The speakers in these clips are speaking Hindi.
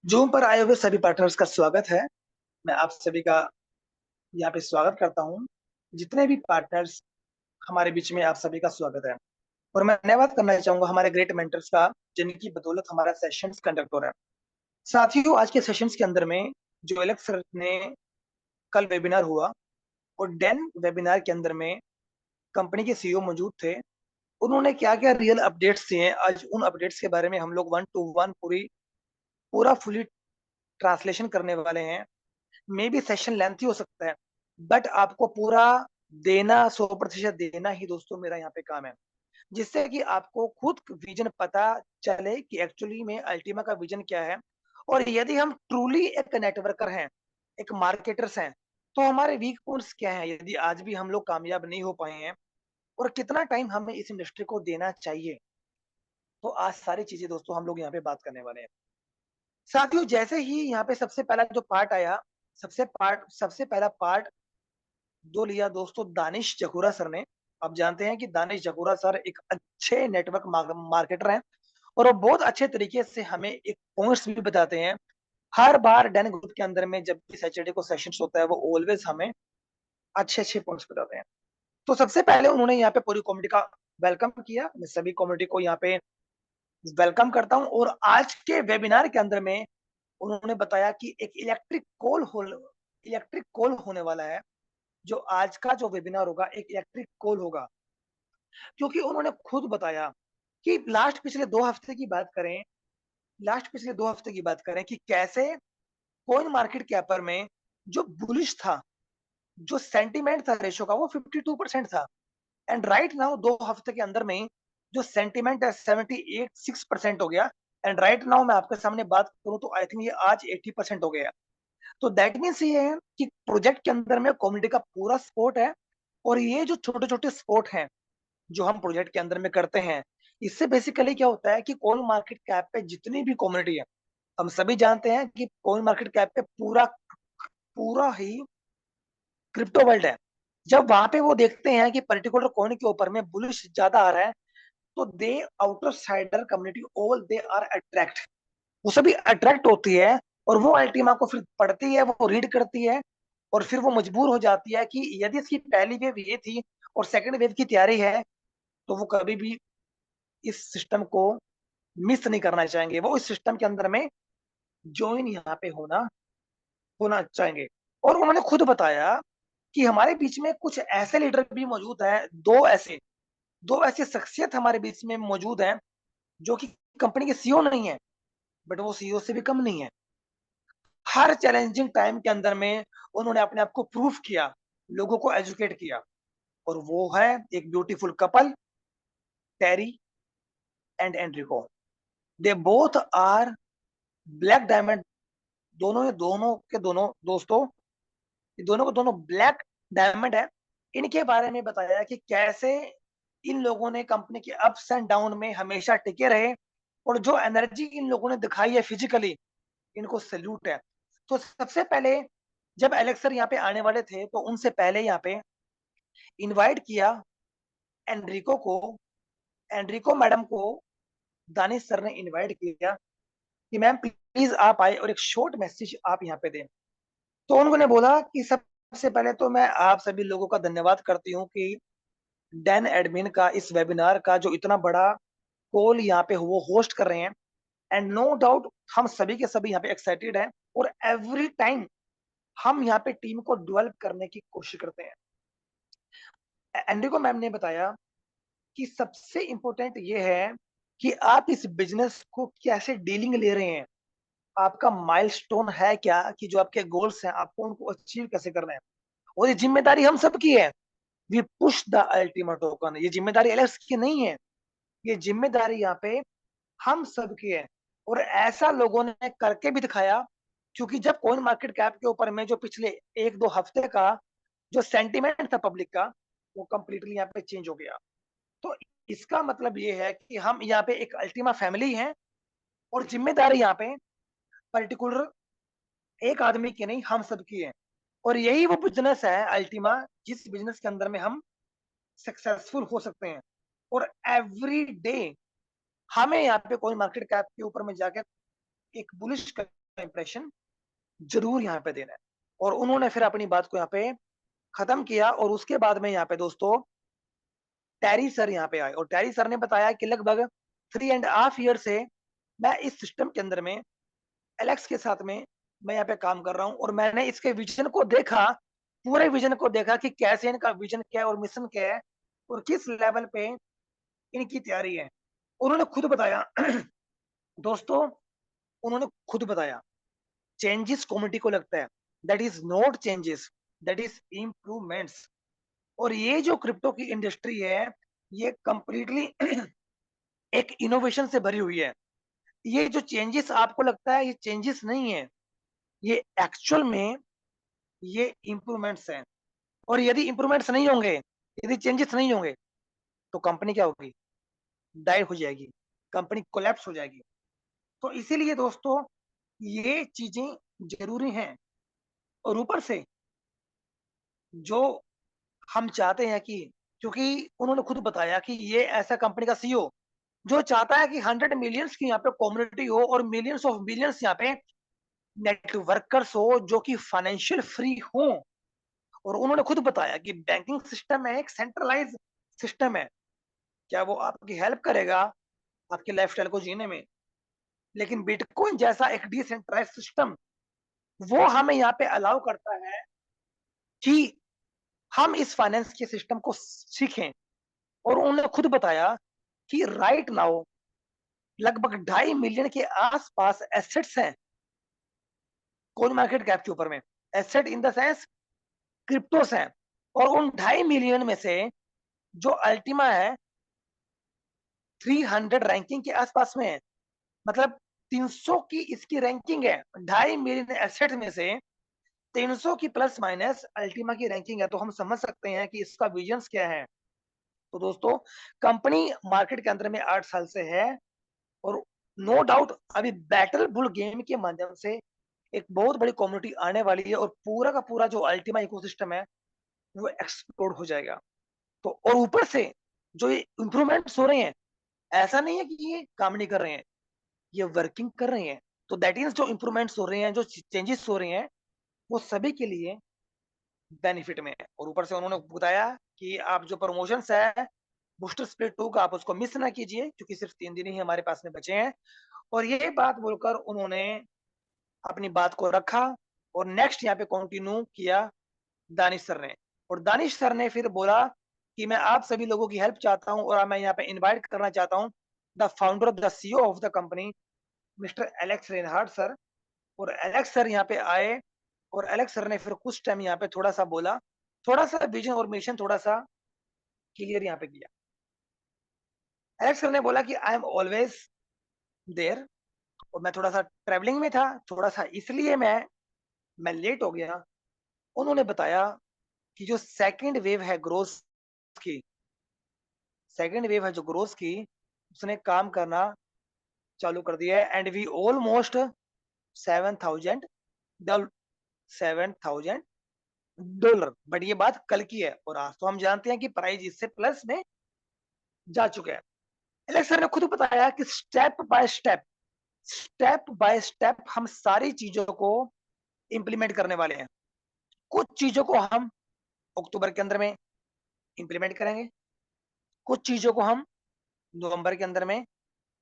जूम पर आए हुए सभी पार्टनर्स का स्वागत है। मैं आप सभी का यहाँ पे स्वागत करता हूँ। जितने भी पार्टनर्स हमारे बीच में, आप सभी का स्वागत है। और मैं धन्यवाद करना चाहूंगा हमारे ग्रेट मेंटर्स का, जिनकी बदौलत हमारा सेशंस कंडक्ट हो रहा है। साथियों, आज के सेशंस के अंदर में जो एलेक्स सर ने कल वेबिनार हुआ, और डेन वेबिनार के अंदर में कंपनी के सीईओ मौजूद थे। उन्होंने क्या क्या रियल अपडेट्स दिए, आज उन अपडेट्स के बारे में हम लोग 1 to 1 पूरा फुली ट्रांसलेशन करने वाले हैं। मे बी सेशन लेंथी हो सकता है, बट आपको पूरा देना, 100% देना ही दोस्तों मेरा यहाँ पे काम है, जिससे कि आपको खुद विजन पता चले कि एक्चुअली में अल्टीमा का विजन क्या है। और यदि हम ट्रूली एक नेटवर्कर हैं, एक मार्केटर्स हैं, तो हमारे वीक पॉइंट्स क्या है, यदि आज भी हम लोग कामयाब नहीं हो पाए हैं, और कितना टाइम हमें इस इंडस्ट्री को देना चाहिए। तो आज सारी चीजें दोस्तों हम लोग यहाँ पे बात करने वाले हैं। साथियों, जैसे ही यहाँ पे सबसे पहला जो पार्ट आया, सबसे पहला पार्ट जो लिया दोस्तों दानिश जकूरा सर ने। आप जानते हैं कि दानिश जकूरा सर एक अच्छे नेटवर्क मार्केटर हैं, और वो बहुत अच्छे तरीके से हमें एक पॉइंट्स भी बताते हैं। हर बार डैन ग्रुप के अंदर में जब भी सैटरडे को सेशंस होता है, वो ऑलवेज हमें अच्छे अच्छे पॉइंट्स बताते हैं। तो सबसे पहले उन्होंने यहाँ पे पूरी कम्युनिटी का वेलकम किया। मैं सभी कम्युनिटी को यहाँ पे वेलकम करता हूँ। और आज के वेबिनार के अंदर में उन्होंने बताया कि एक इलेक्ट्रिक कॉल होने वाला है। जो आज का जो वेबिनार होगा, एक इलेक्ट्रिक कॉल होगा। क्योंकि उन्होंने खुद बताया कि लास्ट पिछले 2 हफ्ते की बात करें कि कैसे कॉइन मार्केट कैपर में जो बुलिश था, जो सेंटीमेंट था रेशो का, वो 52% था। एंड राइट नाउ 2 हफ्ते के अंदर में जो सेंटीमेंट है 78-6% हो गया। एंड राइट नाउ मैं आपके सामने बात करूं तो आई थिंक ये आज 80% हो गया। तो दैट मीन्स ये है कि प्रोजेक्ट के अंदर में कम्युनिटी का पूरा सपोर्ट है। और ये जो छोटे छोटे सपोर्ट हैं जो हम प्रोजेक्ट के अंदर में करते हैं, इससे बेसिकली क्या होता है कि कॉइन मार्केट कैप पे जितनी भी कम्युनिटी है, हम सभी जानते हैं कि कॉइन मार्केट कैप पे पूरा पूरा ही क्रिप्टो वर्ल्ड है। जब वहां पे वो देखते हैं कि पर्टिकुलर कॉइन के ऊपर में बुलिश ज्यादा आ रहा है, तो they outer sider community all they are attract, वो सभी अट्रैक्ट होती है। और वो अल्टीमा को फिर पढ़ती है, वो रीड करती है, और फिर वो मजबूर हो जाती है कि यदि इसकी पहली वेव ये थी और सेकंड वेव की तैयारी है, तो वो कभी भी इस सिस्टम को मिस नहीं करना चाहेंगे, वो इस सिस्टम के अंदर में ज्वाइन यहाँ पे होना होना चाहेंगे। और उन्होंने खुद बताया कि हमारे बीच में कुछ ऐसे लीडर भी मौजूद हैं, दो ऐसे शख्सियत हमारे बीच में मौजूद हैं, जो कि कंपनी के सीईओ नहीं है, बट वो सीईओ से भी कम नहीं है। हर चैलेंजिंग टाइम के अंदर में उन्होंने अपने आप को प्रूफ किया, लोगों को एजुकेट किया। और वो है एक beautiful couple, Terry and Enrico. They both are black diamond. दोनों के दोनों दोस्तों, दोनों को दोनों ब्लैक डायमंड है। इनके बारे में बताया कि कैसे इन लोगों ने कंपनी के अप्स एंड डाउन में हमेशा टिके रहे, और जो एनर्जी इन लोगों ने दिखाई है फिजिकली, इनको सैल्यूट है। तो सबसे पहले जब एलेक्स सर यहाँ पे आने वाले थे, तो उनसे पहले यहाँ पे इनवाइट किया एनरिको को। एनरिको मैडम को दानिश सर ने इनवाइट किया कि मैम प्लीज आप आए और एक शॉर्ट मैसेज आप यहाँ पे दें। तो उन्होंने बोला कि सबसे पहले तो मैं आप सभी लोगों का धन्यवाद करती हूँ कि डैन एडमिन का इस वेबिनार का जो इतना बड़ा कॉल यहाँ पे वो होस्ट कर रहे हैं। एंड नो डाउट हम सभी के सभी यहाँ पे एक्साइटेड हैं, और एवरी टाइम हम यहाँ पे टीम को डेवलप करने की कोशिश करते हैं। एंड्रिको मैम ने बताया कि सबसे इंपॉर्टेंट ये है कि आप इस बिजनेस को कैसे डीलिंग ले रहे हैं, आपका माइलस्टोन है क्या, कि जो आपके गोल्स हैं आपको उनको अचीव कैसे करना है। और ये जिम्मेदारी हम सबकी है। We push the ultimate token, ये जिम्मेदारी एलेक्स की नहीं है, ये जिम्मेदारी यहाँ पे हम सबकी है। और ऐसा लोगों ने करके भी दिखाया, क्योंकि जब कॉइन मार्केट कैप के ऊपर में जो पिछले 1-2 हफ्ते का जो सेंटीमेंट था पब्लिक का, वो कंप्लीटली यहाँ पे चेंज हो गया। तो इसका मतलब ये है कि हम यहाँ पे एक अल्टीमा फैमिली है, और जिम्मेदारी यहाँ पे पर्टिकुलर एक आदमी की नहीं, हम सबकी है। और यही वो बिजनेस है अल्टीमा, जिस बिजनेस के अंदर में हम सक्सेसफुल हो सकते हैं। और एवरी डे हमें यहाँ पे कोई मार्केट कैप के ऊपर में जाकर एक बुलिश इंप्रेशन जरूर यहाँ पे देना है। और उन्होंने फिर अपनी बात को यहाँ पे खत्म किया। और उसके बाद में यहाँ पे दोस्तों टेरी सर यहाँ पे आए और टेरी सर ने बताया कि लगभग 3.5 ईयर से मैं इस सिस्टम के अंदर में एलेक्स के साथ में मैं यहाँ पे काम कर रहा हूँ और मैंने इसके विजन को देखा, पूरे विजन को देखा कि कैसे इनका विजन क्या है और मिशन क्या है और किस लेवल पे इनकी तैयारी है। उन्होंने खुद बताया दोस्तों, उन्होंने खुद बताया चेंजेस कम्युनिटी को लगता है, that is not changes, that is improvements. और ये जो क्रिप्टो की इंडस्ट्री है ये कंप्लीटली एक इनोवेशन से भरी हुई है। ये जो चेंजेस आपको लगता है ये चेंजेस नहीं है, ये एक्चुअल में ये इम्प्रूवमेंट्स हैं। और यदि इम्प्रूवमेंट्स नहीं होंगे, यदि चेंजेस नहीं होंगे तो कंपनी क्या होगी, डाई हो जाएगी, कंपनी कोलैप्स हो जाएगी। तो इसीलिए दोस्तों ये चीजें जरूरी हैं। और ऊपर से जो हम चाहते हैं कि, क्योंकि उन्होंने खुद बताया कि ये ऐसा कंपनी का सीईओ जो चाहता है कि 100 मिलियंस की यहाँ पे कम्युनिटी हो और मिलियंस ऑफ बिलियंस यहाँ पे नेटवर्कर्स हो जो कि फाइनेंशियल फ्री हो। और उन्होंने खुद बताया कि बैंकिंग सिस्टम है एक सेंट्रलाइज सिस्टम है, क्या वो आपकी हेल्प करेगा आपके लाइफस्टाइल को जीने में, लेकिन बिटकॉइन जैसा एक डिसेंट्रलाइज सिस्टम वो हमें यहाँ पे अलाउ करता है कि हम इस फाइनेंस के सिस्टम को सीखें। और उन्होंने खुद बताया कि राइट नाउ लगभग 2.5 मिलियन के आसपास एसेट्स हैं कोइन मार्केट कैप के ऊपर में, एसेट इन द सेंस क्रिप्टोस हैं। और उन 2.5 मिलियन में से जो अल्टीमा है 300 रैंकिंग के आसपास में है, मतलब 300 की इसकी रैंकिंग है। 2.5 मिलियन एसेट में से 300 की प्लस माइनस अल्टीमा की रैंकिंग है। तो हम समझ सकते हैं कि इसका विजन्स क्या है। तो दोस्तों कंपनी मार्केट के अंदर में 8 साल से है और नो डाउट अभी बैटल बुल गेम के माध्यम से एक बहुत बड़ी कम्युनिटी आने वाली है और पूरा का पूरा जो अल्टीमा इकोसिस्टम है वो एक्सप्लोड हो जाएगा। तो और ऊपर से जो ये इंप्रूवमेंट्स हो रहे हैं, ऐसा नहीं है कि ये काम नहीं कर रहे हैं, ये वर्किंग कर रहे हैं। तो दैट इज जो इंप्रूवमेंट्स हो रहे हैं, जो चेंजेस हो रहे हैं, वो सभी के लिए बेनिफिट में है। और ऊपर से उन्होंने बताया कि आप जो प्रमोशन है बूस्टर स्प्लिट 2 का आप उसको मिस ना कीजिए क्योंकि सिर्फ 3 दिन ही हमारे पास में बचे हैं। और ये बात बोलकर उन्होंने अपनी बात को रखा और नेक्स्ट यहाँ पे कंटिन्यू किया दानिश सर ने। और दानिश सर ने फिर बोला कि मैं आप सभी लोगों की हेल्प चाहता हूँ और मैं यहाँ पे इनवाइट करना चाहता हूँ the founder the CEO of the company mister Alex Reinhard sir. और एलेक्स सर यहाँ पे आए और एलेक्स सर ने फिर कुछ टाइम यहाँ पे थोड़ा सा बोला, थोड़ा सा विजन और मिशन थोड़ा सा क्लियर यहाँ पे किया। एलेक्स सर ने बोला कि आई एम ऑलवेज देयर। और मैं थोड़ा सा ट्रेवलिंग में था, थोड़ा सा इसलिए मैं लेट हो गया। उन्होंने बताया कि जो सेकंड वेव है ग्रोथ की, सेकंड वेव है जो ग्रोथ की, उसने काम करना चालू कर दिया है एंड वी ऑलमोस्ट 7,000 $7,000। बट ये बात कल की है और आज तो हम जानते हैं कि प्राइस इससे प्लस में जा चुके हैं। एलेक्स सर ने खुद बताया कि स्टेप बाय स्टेप हम सारी चीजों को इंप्लीमेंट करने वाले हैं। कुछ चीजों को हम अक्टूबर के अंदर में इंप्लीमेंट करेंगे, कुछ चीजों को हम नवंबर के अंदर में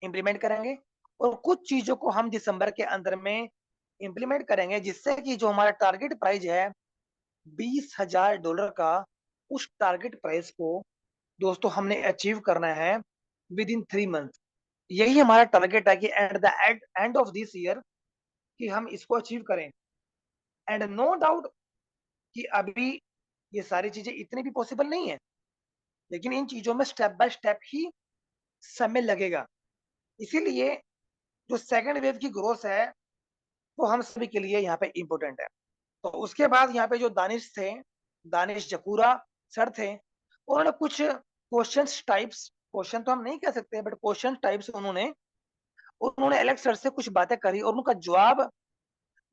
इंप्लीमेंट करेंगे और कुछ चीजों को हम दिसंबर के अंदर में इंप्लीमेंट करेंगे, जिससे कि जो हमारा टारगेट प्राइस है $20,000 का, उस टारगेट प्राइस को दोस्तों हमने अचीव करना है विद इन 3 मंथ। यही हमारा टारगेट है कि at the end of this year कि हम इसको अचीव करें। एंड नो डाउट कि अभी ये सारी चीजें इतनी भी पॉसिबल नहीं है, लेकिन इन चीजों में स्टेप बाय स्टेप ही समय लगेगा। इसीलिए जो सेकंड वेव की ग्रोथ है वो हम सभी के लिए यहाँ पे इम्पोर्टेंट है। तो उसके बाद यहाँ पे जो दानिश थे, दानिश जकूरा सर थे, उन्होंने कुछ क्वेश्चन तो हम नहीं कह सकते बट क्वेश्चन टाइप्स उन्होंने उन्होंने एलेक्स सर से कुछ बातें करी और उनका जवाब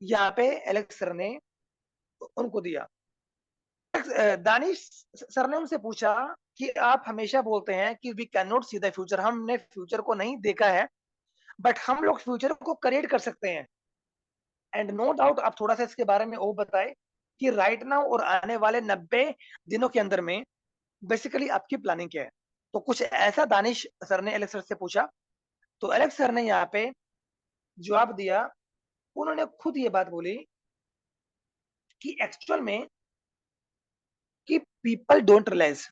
यहाँ पे एलेक्स सर ने उनको दिया। दानिश सर ने उनसे पूछा कि आप हमेशा बोलते हैं कि we can not see the future, हमने फ्यूचर को नहीं देखा है बट हम लोग फ्यूचर को क्रिएट कर सकते हैं। एंड नो डाउट आप थोड़ा सा इसके बारे में वो बताए कि राइट नाउ और आने वाले 90 दिनों के अंदर में बेसिकली आपकी प्लानिंग क्या है। तो कुछ ऐसा दानिश सर ने एलेक्स सर से पूछा, तो एलेक्स सर ने यहाँ पे जवाब दिया। उन्होंने खुद ये बात बोली कि एक्चुअल में कि पीपल डोंट रियलाइज,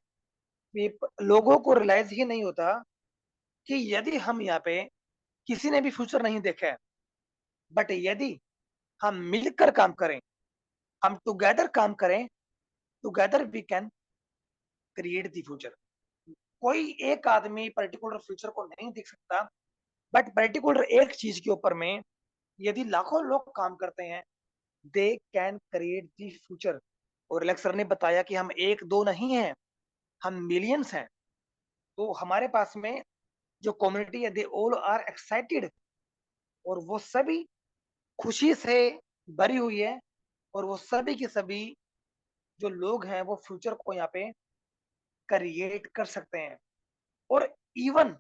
लोगों को रियलाइज ही नहीं होता कि यदि हम यहाँ पे किसी ने भी फ्यूचर नहीं देखा है, बट यदि हम मिलकर काम करें, हम टुगेदर काम करें, together we can create the future. कोई एक आदमी पर्टिकुलर फ्यूचर को नहीं देख सकता, बट पर्टिकुलर एक चीज के ऊपर में यदि लाखों लोग काम करते हैं, they can create the future. और एलेक्स सर ने बताया कि हम एक दो नहीं हैं, हम मिलियंस हैं। तो हमारे पास में जो कम्युनिटी है, दे ऑल आर एक्साइटेड, और वो सभी खुशी से भरी हुई है, और वो सभी के सभी जो लोग हैं वो फ्यूचर को यहाँ पे क्रिएट कर सकते हैं। और इवन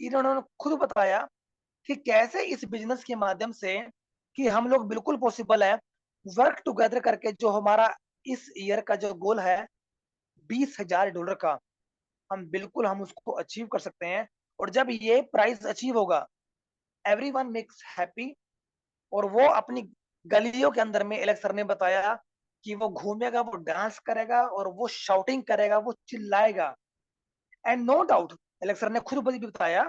इन्होंने खुद बताया कि कैसे इस बिजनेस के माध्यम से कि हम लोग बिल्कुल पॉसिबल है वर्क टुगेदर करके, जो हमारा इस ईयर का जो गोल है $20,000 का, हम उसको अचीव कर सकते हैं। और जब ये प्राइस अचीव होगा, एवरीवन मेक्स हैप्पी, और वो अपनी गलियों के अंदर में एलेक्स सर ने बताया कि वो घूमेगा, वो डांस करेगा, और वो शाउटिंग करेगा, वो चिल्लाएगा। And no doubt Alex sir ने खुद भी बताया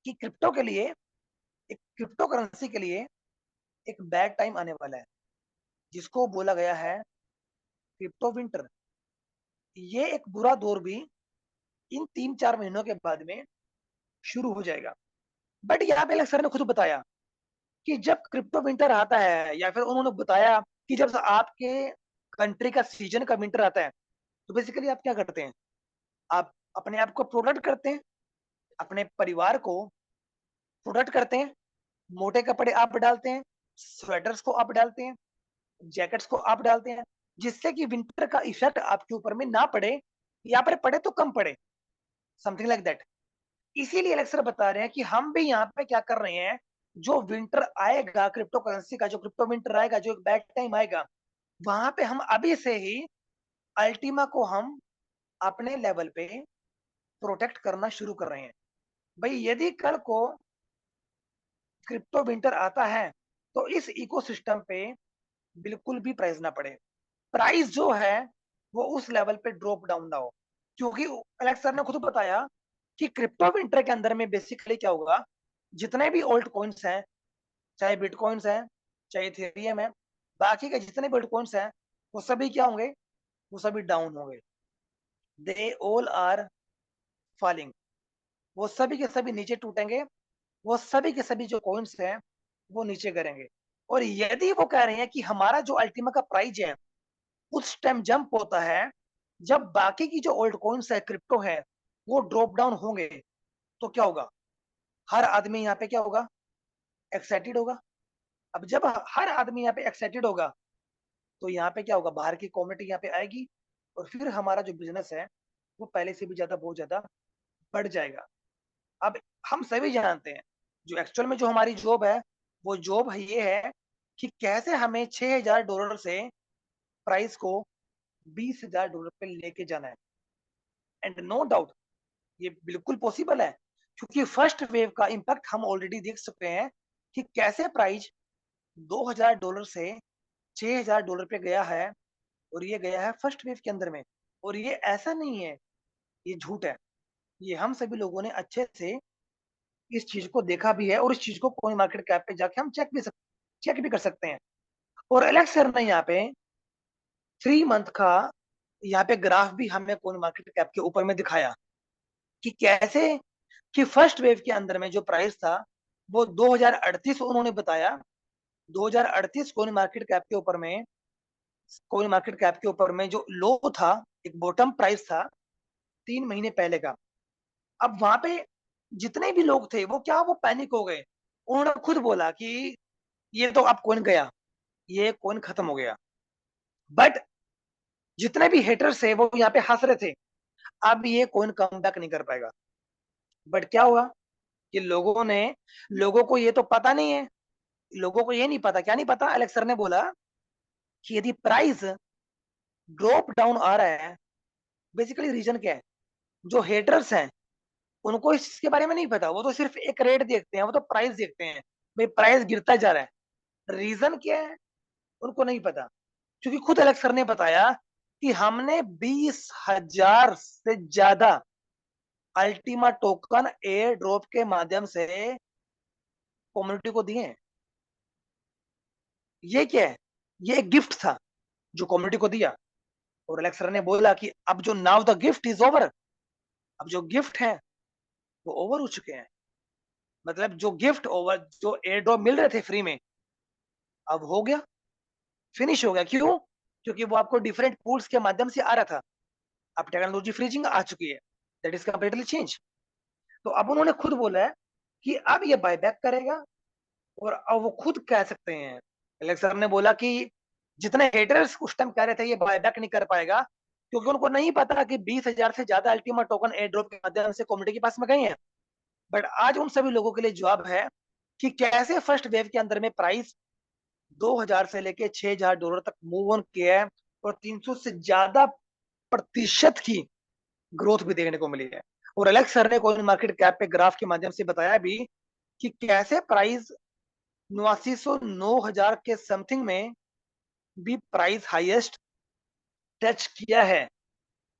कि क्रिप्टो के लिए, एक क्रिप्टो करेंसी के लिए एक बैड टाइम आने वाला है, जिसको बोला गया है क्रिप्टो विंटर। ये एक बुरा दौर भी इन 3-4 महीनों के बाद में शुरू हो जाएगा। बट यहाँ पे एलेक्स सर ने खुद बताया कि जब क्रिप्टो विंटर आता है, या फिर उन्होंने बताया कि जब आपके कंट्री का सीजन का विंटर आता है, तो बेसिकली आप क्या करते हैं, आप अपने आप को प्रोटेक्ट करते हैं, अपने परिवार को प्रोटेक्ट करते हैं, मोटे कपड़े आप डालते हैं, स्वेटर्स को आप डालते हैं, जैकेट्स को आप डालते हैं, जिससे कि विंटर का इफेक्ट आपके ऊपर में ना पड़े, या पर पड़े तो कम पड़े, समथिंग लाइक दैट। इसीलिए लेक्चर बता रहे हैं कि हम भी यहाँ पे क्या कर रहे हैं, जो विंटर आएगा क्रिप्टो करेंसी का, जो क्रिप्टो विंटर आएगा, जो एक बैड टाइम आएगा, वहां पे हम अभी से ही अल्टीमा को हम अपने लेवल पे प्रोटेक्ट करना शुरू कर रहे हैं। भाई यदि कल को क्रिप्टो विंटर आता है, तो इस इकोसिस्टम पे बिल्कुल भी प्राइस ना पड़े, प्राइस जो है वो उस लेवल पे ड्रॉप डाउन ना हो। क्योंकि एलेक्स सर ने खुद बताया कि क्रिप्टो विंटर के अंदर में बेसिकली क्या होगा, जितने भी ओल्ड कॉइन्स हैं, चाहे बिटकॉइन्स हैं, चाहे इथेरियम है, बाकी के जितने भी बिटकॉइन्स हैं, वो सभी क्या होंगे, वो सभी डाउन होंगे। दे ऑल आर फॉलिंग, वो सभी के सभी नीचे टूटेंगे, वो सभी के सभी जो कॉइन्स हैं वो नीचे गिरेंगे। और यदि वो कह रहे हैं कि हमारा जो अल्टीमा का प्राइस है उस टाइम जंप होता है जब बाकी की जो ओल्ड कॉइन्स है, क्रिप्टो है, वो ड्रॉप डाउन होंगे, तो क्या होगा, हर आदमी यहाँ पे क्या होगा, एक्साइटेड होगा। अब जब हर आदमी यहाँ पे एक्साइटेड होगा, तो यहाँ पे क्या होगा, बाहर की कम्युनिटी यहाँ पे आएगी, और फिर हमारा जो बिजनेस है वो पहले से भी ज्यादा, बहुत ज्यादा बढ़ जाएगा। अब हम सभी जानते हैं जो एक्चुअल में जो हमारी जॉब है, वो जॉब है ये है कि कैसे हमें $6,000 से प्राइस को $20,000 पे लेके जाना है। एंड नो डाउट ये बिल्कुल पॉसिबल है, क्योंकि फर्स्ट वेव का इम्पैक्ट हम ऑलरेडी देख सकते हैं कि कैसे प्राइस $2,000 से $6,000 पे गया है, और ये गया है फर्स्ट वेव के अंदर में। और ये ऐसा नहीं है, ये झूठ है, ये हम सभी लोगों ने अच्छे से इस चीज को देखा भी है, और इस चीज को कोइन मार्केट कैप पे जाके हम चेक भी कर सकते हैं। और एलेक्स सर ने यहाँ पे 3 मंथ का यहाँ पे ग्राफ भी हमें कोइन मार्केट कैप के ऊपर में दिखाया कि कैसे कि फर्स्ट वेव के अंदर में जो प्राइस था वो 2038 उन्होंने बताया, 2038 कोइन मार्केट कैप के ऊपर में जो लो था, एक बॉटम प्राइस था 3 महीने पहले का। अब वहां पे जितने भी लोग थे वो क्या, वो पैनिक हो गए, उन्होंने खुद बोला कि ये तो अब कॉइन गया, ये कॉइन खत्म हो गया। बट जितने भी हेटर्स थे वो यहाँ पे हंस रहे थे, अब ये कॉइन कम बैक नहीं कर पाएगा। बट क्या हुआ कि लोगों को ये तो पता नहीं है लोगों को ये नहीं पता, क्या नहीं पता, अलेक्स सर ने बोला कि यदि प्राइस ड्रॉप डाउन आ रहा है, बेसिकली रीजन क्या है, जो हेटर्स हैं उनको इसके बारे में नहीं पता, वो तो सिर्फ एक रेट देखते हैं, वो तो प्राइस देखते हैं, भाई प्राइस गिरता जा रहा है, रीजन क्या है उनको नहीं पता। क्योंकि खुद अलेक्स सर ने बताया कि हमने 20,000 से ज्यादा अल्टीमा टोकन एयर ड्रॉप के माध्यम से कम्युनिटी को दिए हैं। ये क्या है, ये एक गिफ्ट था जो कम्युनिटी को दिया। और अलेक्स सर ने बोला कि अब जो now the gift is over, अब जो गिफ्ट है वो ओवर हो चुके हैं। मतलब जो गिफ्ट ओवर, जो एयर ड्रॉप मिल रहे थे फ्री में, अब हो गया, फिनिश हो गया। क्यों? क्योंकि वो आपको डिफरेंट पूल्स के माध्यम से आ रहा था। अब टेक्नोलॉजी फ्रीजिंग आ चुकी है, दैट इज कंप्लीटली चेंज। तो अब उन्होंने खुद बोला है कि अब ये बायबैक करेगा। और अब वो खुद कह सकते हैं, एलेक्स सर ने बोला कि जितने हेटर्स उस टाइम कह रहे थे ये बायबैक नहीं कर पाएगा, क्योंकि उनको नहीं पता कि 20,000 से ज्यादा अल्टीमा टोकन एयर ड्रॉप के माध्यम से कम्युनिटी के पास में गए हैं। बट आज उन सभी लोगों के लिए जवाब है कि कैसे फर्स्ट वेव के अंदर में प्राइस 2,000 से लेके $6,000 तक मूव ऑन किया है, और 300 से ज्यादा प्रतिशत की ग्रोथ भी देखने को मिली है। और एलेक्स सर ने कोइन मार्केट कैप पे ग्राफ के माध्यम से बताया भी कि कैसे प्राइस 8900 9,000 के समथिंग में भी प्राइस हाईएस्ट टच किया है।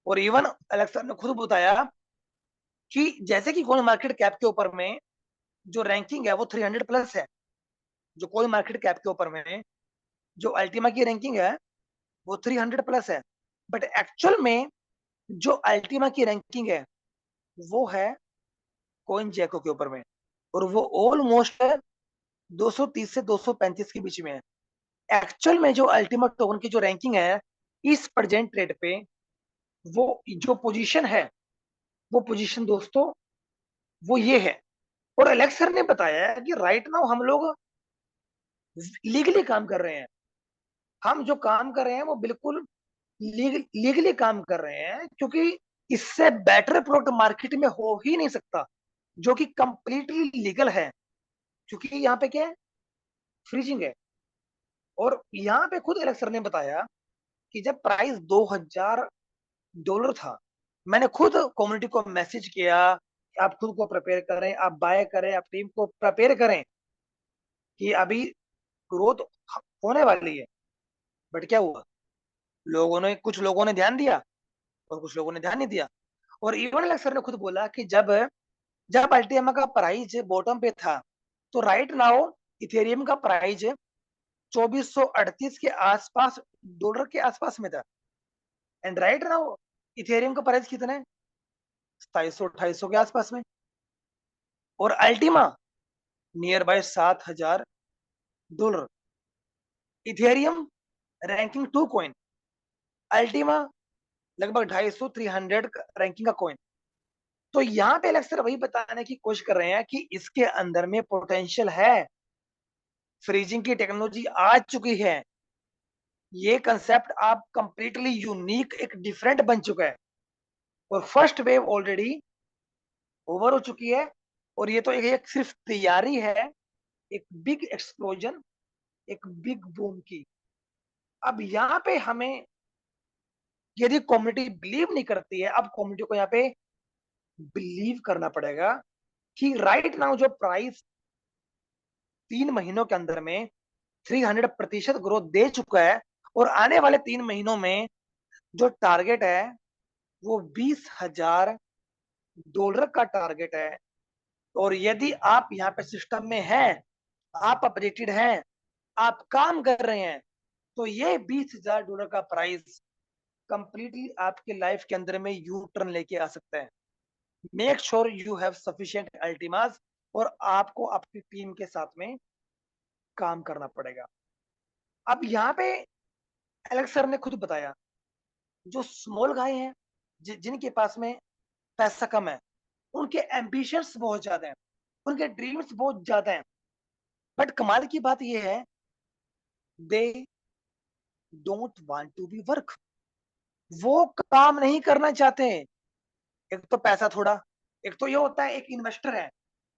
और इवन एलेक्स सर ने खुद बताया कि जैसे कि कोइन मार्केट कैप के ऊपर में जो रैंकिंग है वो 300 प्लस है, जो कोइन मार्केट कैप के ऊपर में जो अल्टीमा की रैंकिंग है वो 300 प्लस है। बट एक्चुअल में जो अल्टीमा की रैंकिंग है वो है कोइन जैको के ऊपर में, और वो ऑलमोस्ट 230 से 235 के बीच में है। एक्चुअल में जो अल्टीमेट टोकन की जो रैंकिंग है इस प्रेजेंट रेट पे, वो जो पोजीशन है, वो पोजीशन दोस्तों वो ये है। और एलेक्स सर ने बताया कि राइट नाउ हम लोग लीगली काम कर रहे हैं। हम जो काम कर रहे हैं वो बिल्कुल लीगली काम कर रहे हैं, क्योंकि इससे बेटर प्रोडक्ट मार्केट में हो ही नहीं सकता, जो कि कंप्लीटली लीगल है। क्योंकि यहाँ पे क्या है, फ्रीजिंग है। और यहाँ पे खुद एलेक्स सर ने बताया कि जब प्राइस $2,000 था, मैंने खुद कम्युनिटी को मैसेज किया कि आप खुद को प्रिपेयर करें, आप बाय करें, आप टीम को प्रिपेयर करें कि अभी ग्रोथ होने वाली है। बट क्या हुआ, कुछ लोगों ने ध्यान दिया और कुछ लोगों ने ध्यान नहीं दिया। और इवन एलेक्स सर ने खुद बोला कि जब जब अल्टीमा का प्राइस बॉटम पे था, तो राइट नाउ इथेरियम का प्राइस 2438 के आसपास डॉलर के आसपास में था। एंड राइट नाउ इथेरियम का प्राइस कितना है, 2700 के आसपास में। और Ultima near by $7,000। Ethereum ranking 2 coin, Ultima लगभग 250 300 रैंकिंग का कॉइन। तो यहाँ पे एलेक्स सर वही बताने की कोशिश कर रहे हैं कि इसके अंदर में पोटेंशियल है, फ्रीजिंग की टेक्नोलॉजी आ चुकी है। ये कंसेप्ट आप कंप्लीटली यूनिक, एक डिफरेंट बन चुका है। और फर्स्ट वेव ऑलरेडी ओवर हो चुकी है, और ये तो एक सिर्फ तैयारी है एक बिग एक्सप्लोजन, एक बिग बूम की। अब यहाँ पे हमें, यदि कम्युनिटी बिलीव नहीं करती है, अब कम्युनिटी को यहाँ पे बिलीव करना पड़ेगा कि राइट नाउ जो प्राइस 3 महीनों के अंदर में 300% ग्रोथ दे चुका है, और आने वाले 3 महीनों में जो टारगेट है वो $20,000 का टारगेट है। और यदि आप यहाँ पे सिस्टम में हैं, आप अपडेटेड हैं, आप काम कर रहे हैं, तो ये $20,000 का प्राइस कंप्लीटली आपके लाइफ के अंदर में यू टर्न लेके आ सकता है। Make sure you have sufficient ultimas, और आपको आपकी टीम के साथ में काम करना पड़ेगा। अब यहाँ पे एलेक्स सर ने खुद बताया, जो स्मॉल गाय हैं, जिनके पास में पैसा कम है, उनके एम्बिशंस बहुत ज्यादा हैं, उनके ड्रीम्स बहुत ज्यादा हैं। बट कमाल की बात यह है, they don't want to be work. वो काम नहीं करना चाहते हैं। एक तो पैसा थोड़ा, एक तो ये होता है एक इन्वेस्टर है,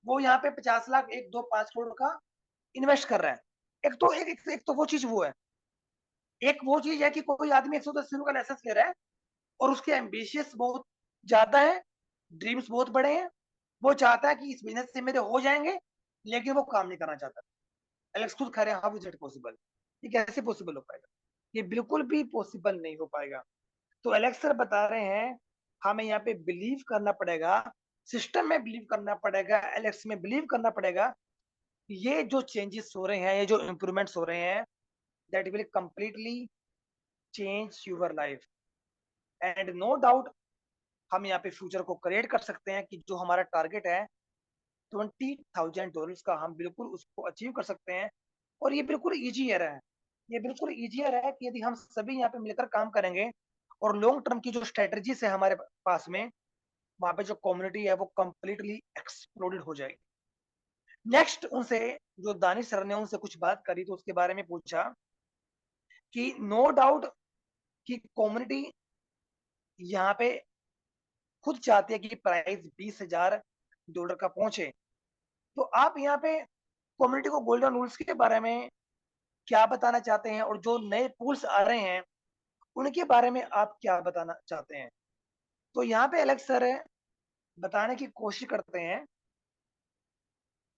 वो यहाँ पे 50 लाख 1 2 5 करोड़ का इन्वेस्ट कर रहा है। एक तो वो चीज वो है, एक वो चीज है कि कोई आदमी 110 का लाइसेंस ले रहा है और उसके एम्बिशियस बहुत ज्यादा है, ड्रीम्स बहुत बड़े हैं, वो चाहता है कि इस बिजनेस से मेरे हो जाएंगे, लेकिन वो काम नहीं करना चाहता। एलेक्स खुद खा रहे हैं, हाउ इज इट पॉसिबल, ये कैसे पॉसिबल हो पाएगा? ये बिल्कुल भी पॉसिबल नहीं हो पाएगा। तो एलेक्स सर बता रहे हैं हमें यहाँ पे बिलीव करना पड़ेगा, सिस्टम में बिलीव करना पड़ेगा, एलेक्स में बिलीव करना पड़ेगा। ये जो चेंजेस हो रहे हैं, ये जो इंप्रूवमेंट्स हो रहे हैं, that will completely change your life. And no doubt हम यहाँ पे फ्यूचर को क्रिएट कर सकते हैं कि जो हमारा टारगेट है $20,000 का, हम बिल्कुल उसको अचीव कर सकते हैं। और ये बिल्कुल ईजियर है, ये बिल्कुल ईजियर है कि यदि हम सभी यहाँ पे मिलकर काम करेंगे और लॉन्ग टर्म की जो स्ट्रेटजीज है हमारे पास में, वहां पे जो कम्युनिटी है वो कंप्लीटली एक्सप्लोडेड हो जाएगी। नेक्स्ट उनसे जो दानिश सर ने उनसे कुछ बात करी तो उसके बारे में पूछा कि नो डाउट कि कम्युनिटी यहाँ पे खुद चाहती है कि प्राइस $20,000 का पहुंचे। तो आप यहाँ पे कम्युनिटी को गोल्डन रूल्स के बारे में क्या बताना चाहते हैं, और जो नए रूल्स आ रहे हैं उनके बारे में आप क्या बताना चाहते हैं? तो यहाँ पे एलेक्स सर बताने की कोशिश करते हैं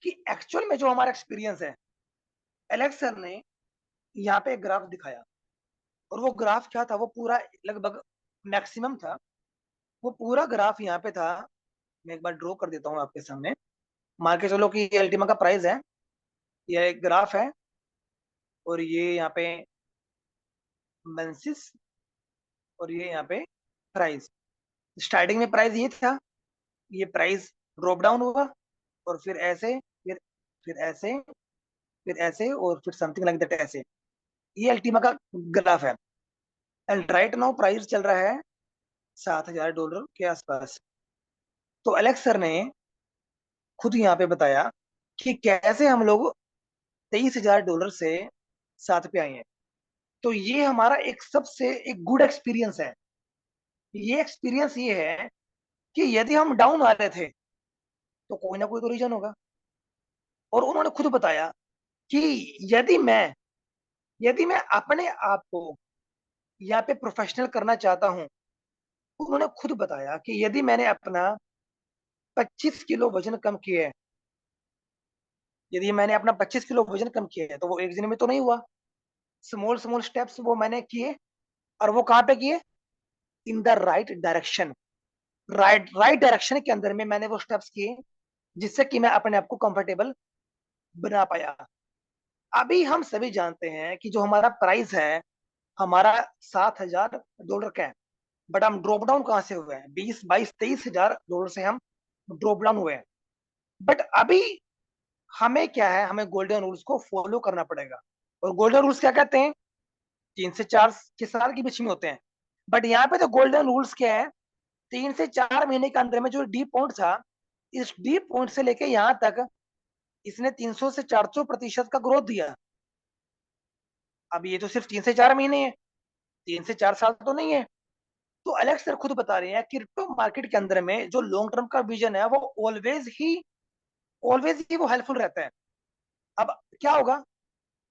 कि एक्चुअल में जो हमारा एक्सपीरियंस है, एलेक्स सर ने यहाँ पे एक ग्राफ दिखाया, और वो ग्राफ क्या था, वो पूरा लगभग मैक्सिमम था, वो पूरा ग्राफ यहाँ पे था। मैं एक बार ड्रॉ कर देता हूँ आपके सामने। मान के चलो कि ये अल्टीमा का प्राइस है, ये एक ग्राफ है, और ये यहाँ पे मेंसिस, और ये यहाँ पे प्राइस। स्टार्टिंग में प्राइस ये था, ये प्राइस ड्रॉप डाउन हुआ, और फिर ऐसे, फिर ऐसे, फिर ऐसे, और फिर समथिंग लाइक दैट ऐसे। ये अल्टीमा का ग्राफ है। एंड राइट नाउ प्राइस चल रहा है $7,000 के आसपास। तो एलेक्स सर ने खुद यहाँ पे बताया कि कैसे हम लोग $23,000 से 7 पे आए हैं। तो ये हमारा एक सबसे एक गुड एक्सपीरियंस है। ये एक्सपीरियंस ये है कि यदि हम डाउन आ रहे थे तो कोई ना कोई तो रीजन होगा। और उन्होंने खुद बताया कि यदि मैं अपने आप को यहाँ पे प्रोफेशनल करना चाहता हूँ, उन्होंने खुद बताया कि यदि मैंने अपना 25 किलो वजन कम किया है, यदि मैंने अपना 25 किलो वजन कम किया है, तो वो एक दिन में तो नहीं हुआ। स्मॉल स्मॉल स्टेप्स वो मैंने किए, और वो कहाँ पे किए? In the right direction. Right direction के अंदर में मैंने वो स्टेप्स किए, जिससे कि मैं अपने आप को कंफर्टेबल बना पाया। अभी हम सभी जानते हैं कि जो हमारा प्राइस है, हमारा $7,000 का है, बट हम ड्रॉप डाउन कहाँ से हुए हैं? 20, 22, $23,000 से हम ड्रॉप डाउन हुए हैं। बट अभी हमें क्या है, हमें गोल्डन रूल्स को फॉलो करना पड़ेगा। और गोल्डन रूल्स क्या कहते हैं? 3 से 4 के साल के बीच में होते हैं। बट यहाँ पे तो गोल्डन रूल्स क्या है, 3 से 4 महीने के अंदर में जो डी पॉइंट था, इस डी पॉइंट से लेके यहाँ तक इसने 300 से 400% का ग्रोथ दिया। अब ये तो सिर्फ 3 से 4 महीने है, 3 से 4 साल तो नहीं है। तो अलेक्स सर खुद बता रहे हैं क्रिप्टो मार्केट के अंदर में जो लॉन्ग टर्म का विजन है वो ऑलवेज ही वो हेल्पफुल रहता है। अब क्या होगा,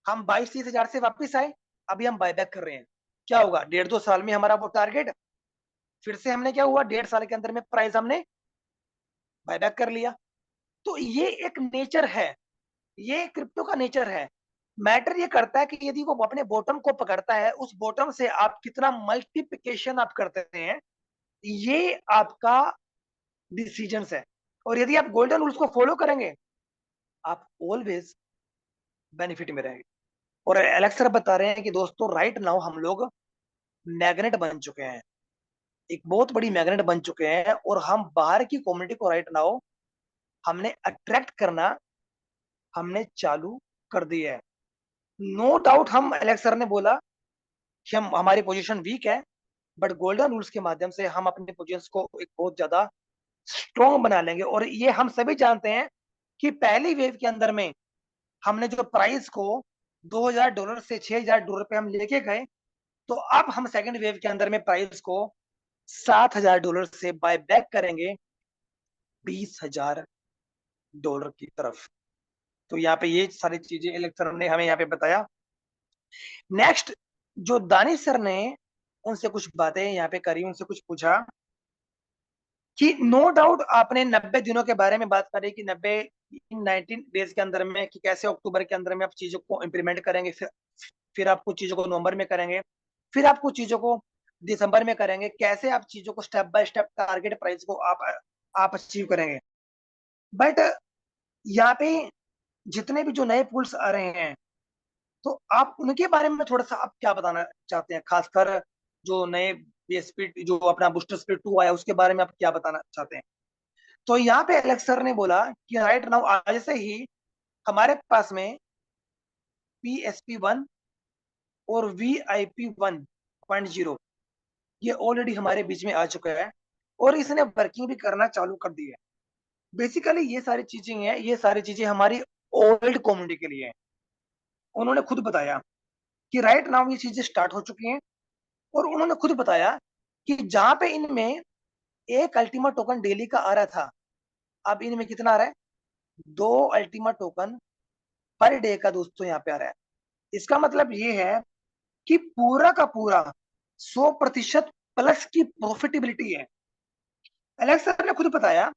हम 22-23 हजार से वापस आए, अभी हम बायबैक कर रहे हैं। क्या होगा, 1.5-2 साल में हमारा वो टारगेट फिर से हमने क्या हुआ, 1.5 साल के अंदर में प्राइस हमने बायबैक कर लिया। तो ये एक नेचर है, ये क्रिप्टो का नेचर है। मैटर ये करता है कि यदि वो अपने बॉटम को पकड़ता है, उस बॉटम से आप कितना मल्टीप्लिकेशन आप करते हैं, ये आपका डिसीजंस है। और यदि आप गोल्डन रूल्स को फॉलो करेंगे, आप ऑलवेज बेनिफिट में रहेंगे। और एलेक्स सर बता रहे हैं कि दोस्तों राइट नाउ हम लोग मैग्नेट बन चुके हैं, एक बहुत बड़ी मैग्नेट बन चुके हैं, और हम बाहर की कम्युनिटी को राइट नाउ हमने अट्रैक्ट करना हमने चालू कर दिया है। नो डाउट हम, एलेक्स सर ने बोला कि हम हमारी पोजीशन वीक है, बट गोल्डन रूल्स के माध्यम से हम अपने पोजीशन को एक बहुत ज्यादा स्ट्रॉन्ग बना लेंगे। और ये हम सभी जानते हैं कि पहली वेव के अंदर में हमने जो प्राइस को $2,000 से $6,000 पे हम लेके गए, तो अब हम सेकंड वेव के अंदर में प्राइस को $7,000 से बाय बैक करेंगे $20,000 की तरफ। तो यहाँ पे ये सारी चीजें एलेक्स सर ने हमें यहाँ पे बताया। नेक्स्ट जो दानिश सर ने उनसे कुछ बातें यहाँ पे करी, उनसे कुछ पूछा कि नो डाउट आपने 90 दिनों के बारे में बात करी कि 19 डेज के अंदर में कि कैसे अक्टूबर के अंदर में आप चीजों को इम्प्लीमेंट करेंगे, फिर आप कुछ चीजों को नवंबर में करेंगे, फिर आप कुछ चीजों को दिसंबर में करेंगे, कैसे आप चीजों को step by step target price को आप अचीव करेंगे। बट यहाँ पे जितने भी जो नए पुल्स आ रहे हैं, तो आप उनके बारे में थोड़ा सा आप क्या बताना चाहते हैं, खासकर जो नए बीएसपी जो अपना बूस्टर स्पीड 2 आया उसके बारे में आप क्या बताना चाहते हैं। तो यहाँ पे एलेक्स सर ने बोला कि राइट नाउ आज से ही हमारे पास में PSP 1 और VIP 1.0 ये ऑलरेडी हमारे बीच में आ चुका है और इसने वर्किंग भी करना चालू कर दी है। बेसिकली ये सारी चीजें हैं, ये सारी चीजें हमारी ओल्ड कम्युनिटी के लिए है। उन्होंने खुद बताया कि राइट नाउ ये चीजें स्टार्ट हो चुकी हैं और उन्होंने खुद बताया कि जहां पे इनमें एक अल्टीमा टोकन डेली का आ रहा था, अब इनमें कितना आ रहा है, 2 अल्टीमा टोकन पर डे का दोस्तों यहाँ पे आ रहा है। इसका मतलब ये है कि पूरा का पूरा 100% प्लस की प्रॉफिटेबिलिटी है। एलेक्स सर ने खुद बताया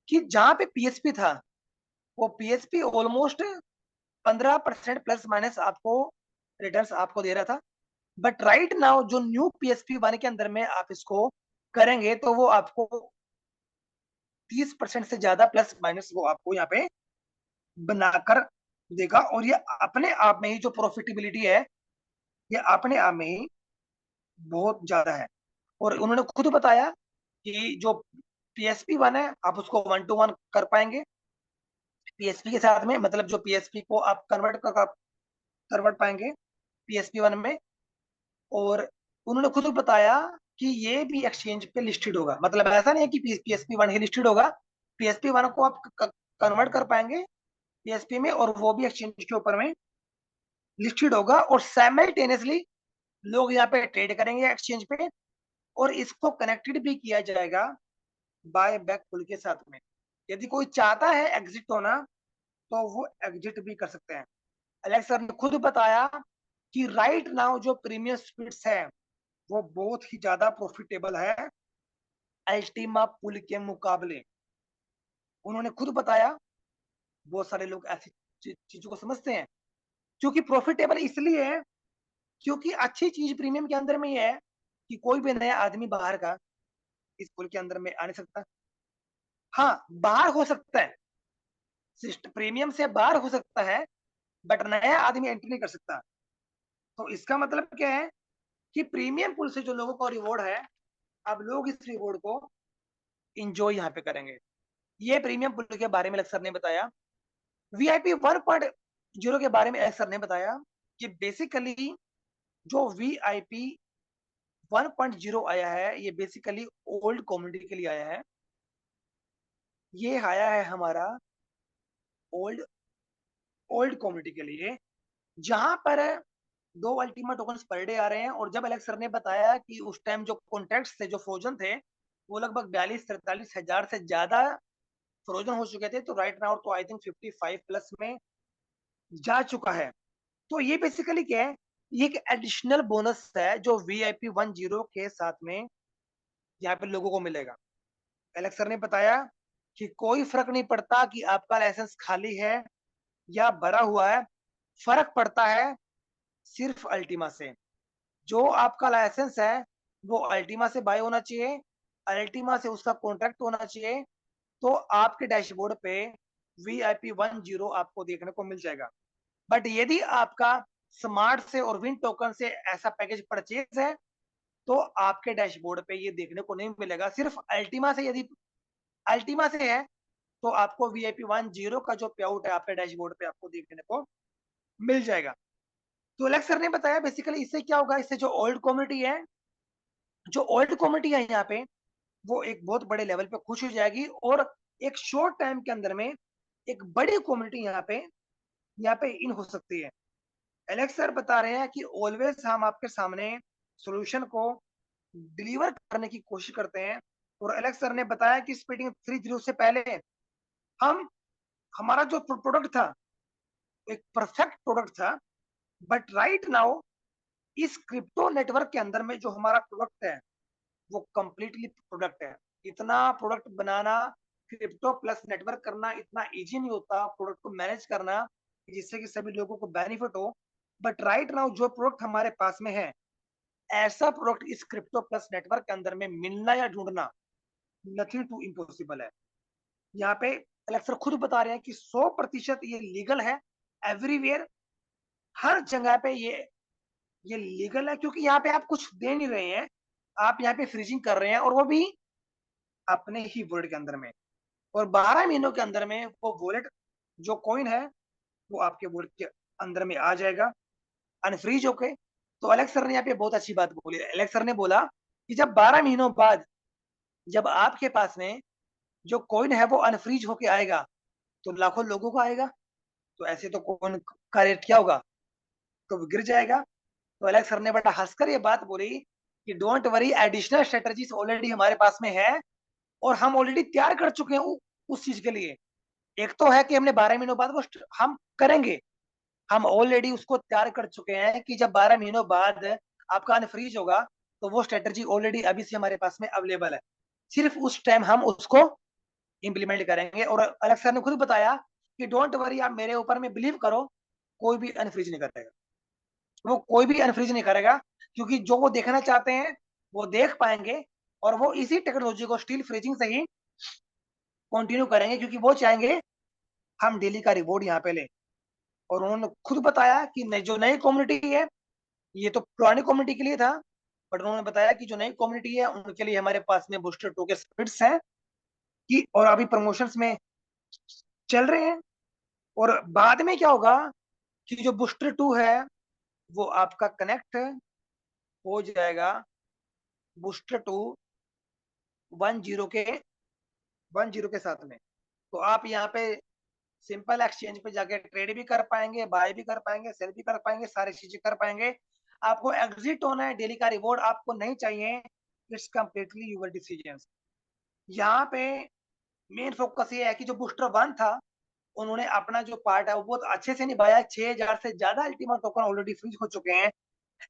कि जहां पे पीएसपी था वो पीएसपी ऑलमोस्ट 15% प्लस माइनस आपको रिटर्न्स आपको दे रहा था। बट राइट नाउ जो न्यू PSP 1 के अंदर में आप इसको करेंगे तो वो आपको 30% से ज्यादा प्लस माइनस वो आपको यहाँ पे बनाकर देगा। और ये अपने आप में ही जो प्रॉफिटेबिलिटी है ये अपने आप में ही बहुत ज्यादा है। और उन्होंने खुद बताया कि जो PSP 1 है आप उसको 1 to 1 कर पाएंगे पीएसपी के साथ में, मतलब जो पीएसपी को आप कन्वर्ट पाएंगे PSP 1 में। और उन्होंने खुद बताया कि ये भी एक्सचेंज पे लिस्टेड होगा, मतलब ऐसा नहीं है कि PSP 1 ही लिस्टेड होगा, PSP 1 को आप कन्वर्ट कर पाएंगे पीएसपी में और वो भी एक्सचेंज के ऊपर में लिस्टेड होगा और साइमल्टेनियसली लोग यहाँ पे ट्रेड करेंगे एक्सचेंज पे और इसको कनेक्टेड भी किया जाएगा बाय बैक पुल के साथ में। यदि कोई चाहता है एग्जिट होना तो वो एग्जिट भी कर सकते हैं। एलेक्स सर ने खुद बताया कि राइट नाउ जो प्रीमियम स्पीड्स है वो बहुत ही ज्यादा प्रॉफिटेबल है अल्टीमा पुल के मुकाबले। उन्होंने खुद बताया, बहुत सारे लोग ऐसी चीजों को समझते हैं क्योंकि प्रॉफिटेबल इसलिए है क्योंकि अच्छी चीज प्रीमियम के अंदर में ये है कि कोई भी नया आदमी बाहर का इस पुल के अंदर में आ नहीं सकता। हाँ बाहर हो सकता है, प्रीमियम से बाहर हो सकता है बट नया आदमी एंट्री नहीं कर सकता। तो इसका मतलब क्या है कि प्रीमियम पुल से जो लोगों को रिवॉर्ड है अब लोग इस रिवॉर्ड को इंजॉय यहाँ पे करेंगे। ये प्रीमियम पुल के बारे में सर ने बताया। VIP 1.0 के बारे में सर ने बताया कि बेसिकली जो VIP 1.0 आया है ये बेसिकली ओल्ड कम्युनिटी के लिए आया है। ये आया है हमारा ओल्ड ओल्ड कम्युनिटी के लिए जहां पर 2 अल्टीमा टोकन पर डे आ रहे हैं। और जब एलेक्स सर ने बताया कि उस टाइम जो कॉन्ट्रैक्ट्स थे जो फ्रोजन थे वो लगभग 42-43 हजार से ज्यादा फ्रोजन हो चुके थे, तो राइट नाउ तो आई थिंक 55 प्लस में जा चुका है। तो ये बेसिकली क्या है, ये एक एडिशनल बोनस है जो VIP 1.0 के साथ में यहाँ पे लोगों को मिलेगा। एलेक्स सर ने बताया कि कोई फर्क नहीं पड़ता कि आपका लाइसेंस खाली है या भरा हुआ है, फर्क पड़ता है सिर्फ अल्टीमा से। जो आपका लाइसेंस है वो अल्टीमा से बाय होना चाहिए, अल्टीमा से उसका कॉन्ट्रैक्ट होना चाहिए, तो आपके डैशबोर्ड पे VIP 1.0 आपको देखने को मिल जाएगा। बट यदि आपका स्मार्ट से और विन टोकन से ऐसा पैकेज परचेज है तो आपके डैशबोर्ड पे ये देखने को नहीं मिलेगा। सिर्फ अल्टीमा से, यदि अल्टीमा से है तो आपको VIP 1.0 का जो पे आउट है आपके डैशबोर्ड पे आपको देखने को मिल जाएगा। तो एलेक्स सर ने बताया बेसिकली इससे क्या होगा, इससे जो ओल्ड कम्युनिटी है, जो ओल्ड कम्युनिटी है यहाँ पे वो एक बहुत बड़े लेवल पे खुश हो जाएगी और एक शॉर्ट टाइम के अंदर में एक बड़ी कम्युनिटी यहाँ पे इन हो सकती है। एलेक्स सर बता रहे हैं कि ऑलवेज हम आपके सामने सॉल्यूशन को डिलीवर करने की कोशिश करते हैं। और एलेक्स सर ने बताया कि स्पीडिंग 3.0 से पहले हम हमारा जो प्रोडक्ट था एक परफेक्ट प्रोडक्ट था। बट राइट नाउ इस क्रिप्टो नेटवर्क के अंदर में जो हमारा प्रोडक्ट है वो कंप्लीटली प्रोडक्ट है। इतना प्रोडक्ट बनाना, क्रिप्टो प्लस नेटवर्क करना इतना इजी नहीं होता, प्रोडक्ट को मैनेज करना जिससे कि सभी लोगों को बेनिफिट हो। बट राइट नाउ जो प्रोडक्ट हमारे पास में है, ऐसा प्रोडक्ट इस क्रिप्टो प्लस नेटवर्क के अंदर में मिलना या ढूंढना नथिंग टू इम्पॉसिबल है। यहाँ पे अलेक्सर खुद बता रहे हैं कि 100% ये लीगल है एवरीवेयर, हर जगह पे ये लीगल है, क्योंकि यहाँ पे आप कुछ दे नहीं रहे हैं, आप यहाँ पे फ्रीजिंग कर रहे हैं और वो भी अपने ही वर्ल्ड के अंदर में। और 12 महीनों के अंदर में वो वॉलेट जो कॉइन है वो आपके वॉलेट के अंदर में आ जाएगा अनफ्रीज होके। तो अलेक्स सर ने यहाँ पे बहुत अच्छी बात बोली। अलेक्स सर ने बोला कि जब 12 महीनों बाद जब आपके पास में जो कॉइन है वो अनफ्रीज होके आएगा तो लाखों लोगों को आएगा, तो ऐसे तो कॉइन का रेट क्या होगा, तो वो गिर जाएगा। तो अलेक्स सर ने बड़ा हंसकर ये बात बोली कि don't worry, additional strategies already हमारे पास में है और हम ऑलरेडी तैयार कर चुके हैं उस चीज के लिए। एक तो है कि हमने 12 महीनों बाद वो हम करेंगे, हम ऑलरेडी उसको तैयार कर चुके हैं कि जब 12 महीनों बाद आपका अनफ्रीज होगा तो वो स्ट्रेटजी ऑलरेडी अभी से हमारे पास में अवेलेबल है, सिर्फ उस टाइम हम उसको इम्प्लीमेंट करेंगे। और अलग सर ने खुद बताया कि डोंट वरी, आप मेरे ऊपर में बिलीव करो, कोई भी अनफ्रीज नहीं करेगा, वो कोई भी अनफ्रीज नहीं करेगा, क्योंकि जो वो देखना चाहते हैं वो देख पाएंगे और वो इसी टेक्नोलॉजी को स्टील फ्रीजिंग से ही कंटिन्यू करेंगे, क्योंकि वो चाहेंगे हम डेली का रिवॉर्ड यहाँ पे लें। और उन्होंने खुद बताया कि जो नई कम्युनिटी है, ये तो पुरानी कम्युनिटी के लिए था, बट उन्होंने बताया कि जो नई कम्युनिटी है उनके लिए हमारे पास में बूस्टर 2 के स्पिरिट्स हैं कि और अभी प्रमोशंस में चल रहे हैं। और बाद में क्या होगा कि जो बूस्टर 2 है वो आपका कनेक्ट हो जाएगा बूस्टर 2 10 के 10 के साथ में। तो आप यहाँ पे सिंपल एक्सचेंज पे जाके ट्रेड भी कर पाएंगे, बाय भी कर पाएंगे, सेल भी कर पाएंगे, सारी चीजें कर पाएंगे। आपको एग्जिट होना है, डेली का रिवॉर्ड आपको नहीं चाहिए, इट्स कंप्लीटली यूर डिसीजन। यहाँ पे मेन फोकस ये है कि जो बूस्टर 1 था उन्होंने अपना जो पार्ट है वो बहुत अच्छे से निभाया। 6000 से ज्यादा अल्टीमा टोकन ऑलरेडी फ्रीज हो चुके हैं।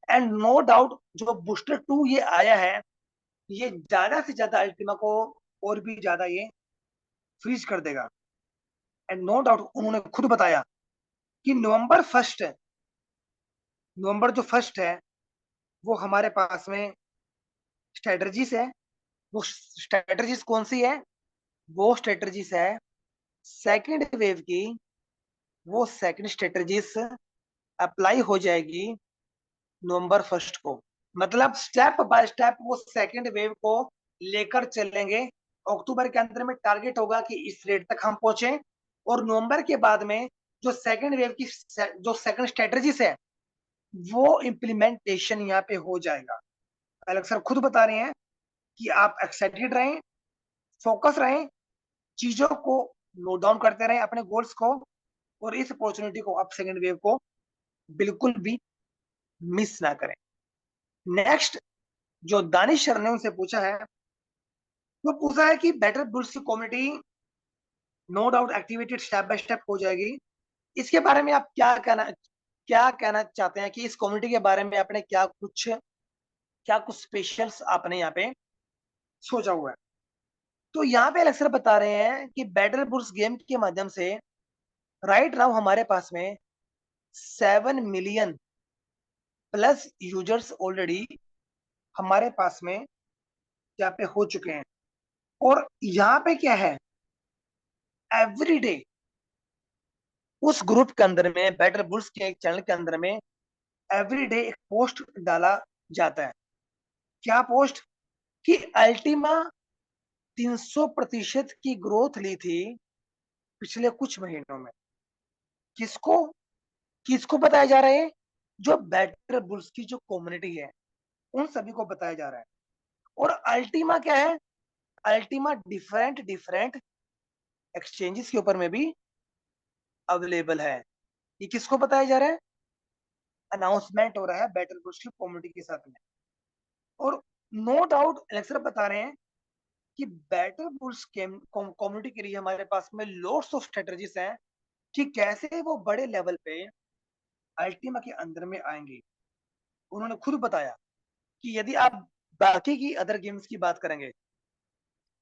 एंड नो डाउट जो बूस्टर 2 ये आया है, ये ज्यादा से ज्यादा अल्टीमा को और भी ज्यादा ये फ्रीज कर देगा। एंड नो डाउट उन्होंने खुद बताया कि नवंबर जो फर्स्ट है वो हमारे पास में स्ट्रेटजीज है। वो स्ट्रेटजीज कौन सी है, वो स्ट्रेटजीज है सेकंड वेव की। वो सेकंड स्ट्रेटजीज अप्लाई हो जाएगी नवंबर फर्स्ट को। मतलब स्टेप बाय स्टेप वो सेकंड वेव को लेकर चलेंगे। अक्टूबर के अंदर में टारगेट होगा कि इस रेट तक हम पहुंचे, और नवंबर के बाद में जो सेकंड वेव की जो सेकंड स्ट्रेटजीज है वो इम्प्लीमेंटेशन यहाँ पे हो जाएगा। अलग सर खुद बता रहे हैं कि आप एक्साइटेड रहें, फोकस रहें, चीजों को नोट डाउन करते रहें अपने गोल्स को, और इस अपॉर्चुनिटी को आप सेकंड वेव को बिल्कुल भी मिस ना करें। नेक्स्ट जो दानिश सर ने उनसे पूछा है, वो पूछा है कि बेटर बुल्स की community no doubt activated step by step हो जाएगी। इसके बारे में आप क्या कहना चाहते हैं कि इस कम्युनिटी के बारे में आपने क्या कुछ स्पेशल्स आपने यहाँ पे सोचा हुआ है। तो यहाँ पे अलेक्सर बता रहे हैं कि बैटल बुल्स गेम के माध्यम से राइट नाउ हमारे पास में 7 मिलियन प्लस यूजर्स ऑलरेडी हमारे पास में यहाँ पे हो चुके हैं। और यहाँ पे क्या है, एवरी डे उस ग्रुप के अंदर में, बैटल बुल्स के एक चैनल के अंदर में एवरी डे एक पोस्ट डाला जाता है। क्या पोस्ट, कि अल्टीमा 300% की ग्रोथ ली थी पिछले कुछ महीनों में। किसको किसको बताया जा रहा है, जो बैटर बुल्स की जो कम्युनिटी है उन सभी को बताया जा रहा है। और अल्टीमा क्या है, अल्टीमा डिफरेंट डिफरेंट एक्सचेंजेस के ऊपर में भी अवेलेबल है। ये किसको बताया जा रहा है, अनाउंसमेंट हो रहा है बैटर बुल्स की कम्युनिटी के साथ में। और नो डाउट लेक्चर बता रहे हैं कि बैटर बुल्स कम्युनिटी के लिए हमारे पास में लॉट्स ऑफ स्ट्रेटजीज हैं कि कैसे वो बड़े लेवल पे अल्टीमा के अंदर में आएंगे। उन्होंने खुद बताया कि यदि आप बाकी की अदर गेम्स की बात करेंगे,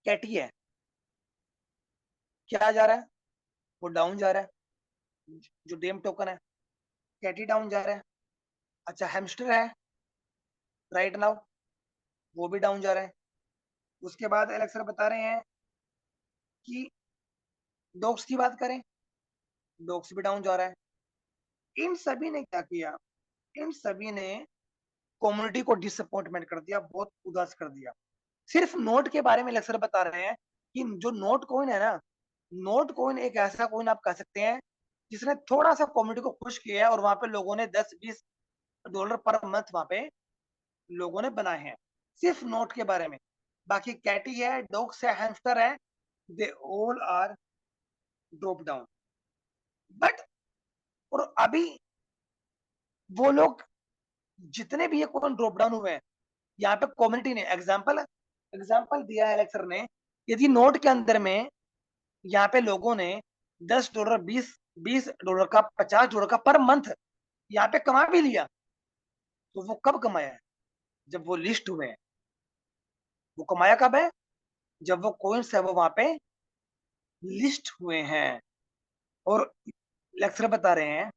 कैटी है, क्या जा रहा है, वो डाउन जा रहा है। जो डेम टोकन है, कैटी डाउन जा रहा है। अच्छा, हैमस्टर है राइट नाउ, वो भी डाउन जा रहा है। उसके बाद एलेक्स सर बता रहे हैं कि डॉग्स की बात करें, डॉग्स भी डाउन जा रहा है। इन सभी ने क्या किया, इन सभी ने कम्युनिटी को डिसअपॉइंटमेंट कर दिया, बहुत उदास कर दिया। सिर्फ नोट के बारे में लेक्चर बता रहे हैं कि जो नोट कॉइन है ना, नोट कॉइन एक ऐसा कॉइन आप कह सकते हैं जिसने थोड़ा सा कम्युनिटी को खुश किया है, और वहां पे लोगों ने 10-20 डॉलर पर मंथ वहां पे लोगों ने बनाए हैं, सिर्फ नोट के बारे में। बाकी कैटी है, डॉग्स है, हैमस्टर है, they all are drop down. But और अभी वो लोग जितने भी ये कॉइन ड्रॉप डाउन हुए हैं, यहाँ पे कम्युनिटी ने एग्जाम्पल एग्जाम्पल दिया है एलेक्सर ने। यदि नोट के अंदर में यहाँ पे लोगों ने $10, 20 डॉलर का, $50 का पर मंथ यहाँ पे कमा भी लिया, तो वो कब कमाया है? जब वो लिस्ट हुए हैं। वो कमाया कब है? जब वो कॉइन्स है वो वहां पे लिस्ट हुए हैं। और लेक्चर बता रहे हैं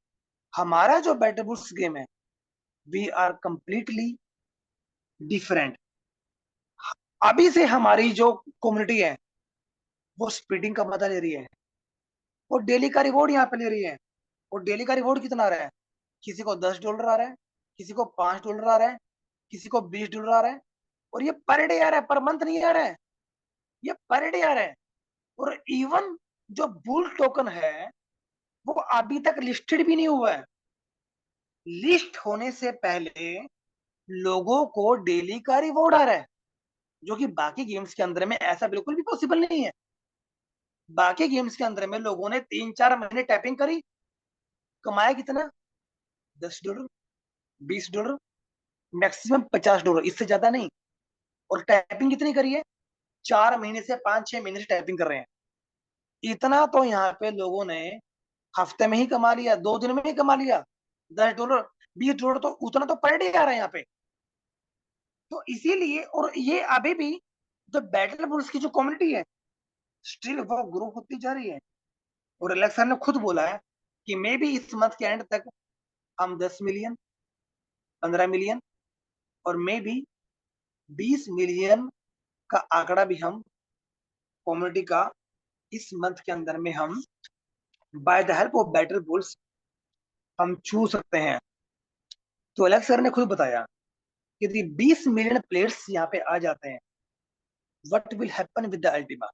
हमारा जो बैटल बुल्स गेम है, वी आर कंप्लीटली डिफरेंट। अभी से हमारी जो कम्युनिटी है वो स्पीडिंग का मजा ले रही है, वो डेली का रिवॉर्ड यहाँ पे ले रही है। और डेली का रिवॉर्ड कितना आ रहा है? किसी को $10 आ रहा है, किसी को $5 आ रहा है, किसी को $20 आ रहा है। और ये पर डे आ रहा है, पर मंथ नहीं आ रहा है, ये पर डे आ रहा है। और इवन जो बुल टोकन है वो अभी तक लिस्टेड भी नहीं हुआ है। लिस्ट होने से पहले लोगों को डेली का रिवॉर्ड आ रहा है, जो कि बाकी गेम्स के अंदर में ऐसा बिल्कुल भी पॉसिबल नहीं है। बाकी गेम्स के अंदर में लोगों ने 3-4 महीने टैपिंग करी, कमाया कितना? $10, $20, मैक्सिमम $50, इससे ज्यादा नहीं। और टाइपिंग कितनी करी है? 4 महीने से 5-6 महीने से टाइपिंग कर रहे हैं। इतना तो यहाँ पे लोगों ने हफ्ते में ही कमा लिया, 2 दिन में ही कमा लिया। $10, $20 तो उतना तो पर डे आ रहा है यहाँ पे। तो इसीलिए, और ये अभी भी जो बैटल बुल्स की जो कम्युनिटी है स्टिल वो ग्रो होती जा रही है। और अलेक्सा ने खुद बोला है कि मे बी इस मंथ के एंड तक हम 10 मिलियन, 15 मिलियन, और मे बी 20 मिलियन का आंकड़ा भी हम कम्युनिटी का इस मंथ के अंदर में हम by the help of battle bulls हम छू सकते हैं। तो अलेक्स सर ने खुद बताया कि यदि 20 मिलियन प्लेयर्स यहाँ पे आ जाते हैं, what will happen with the Ultima,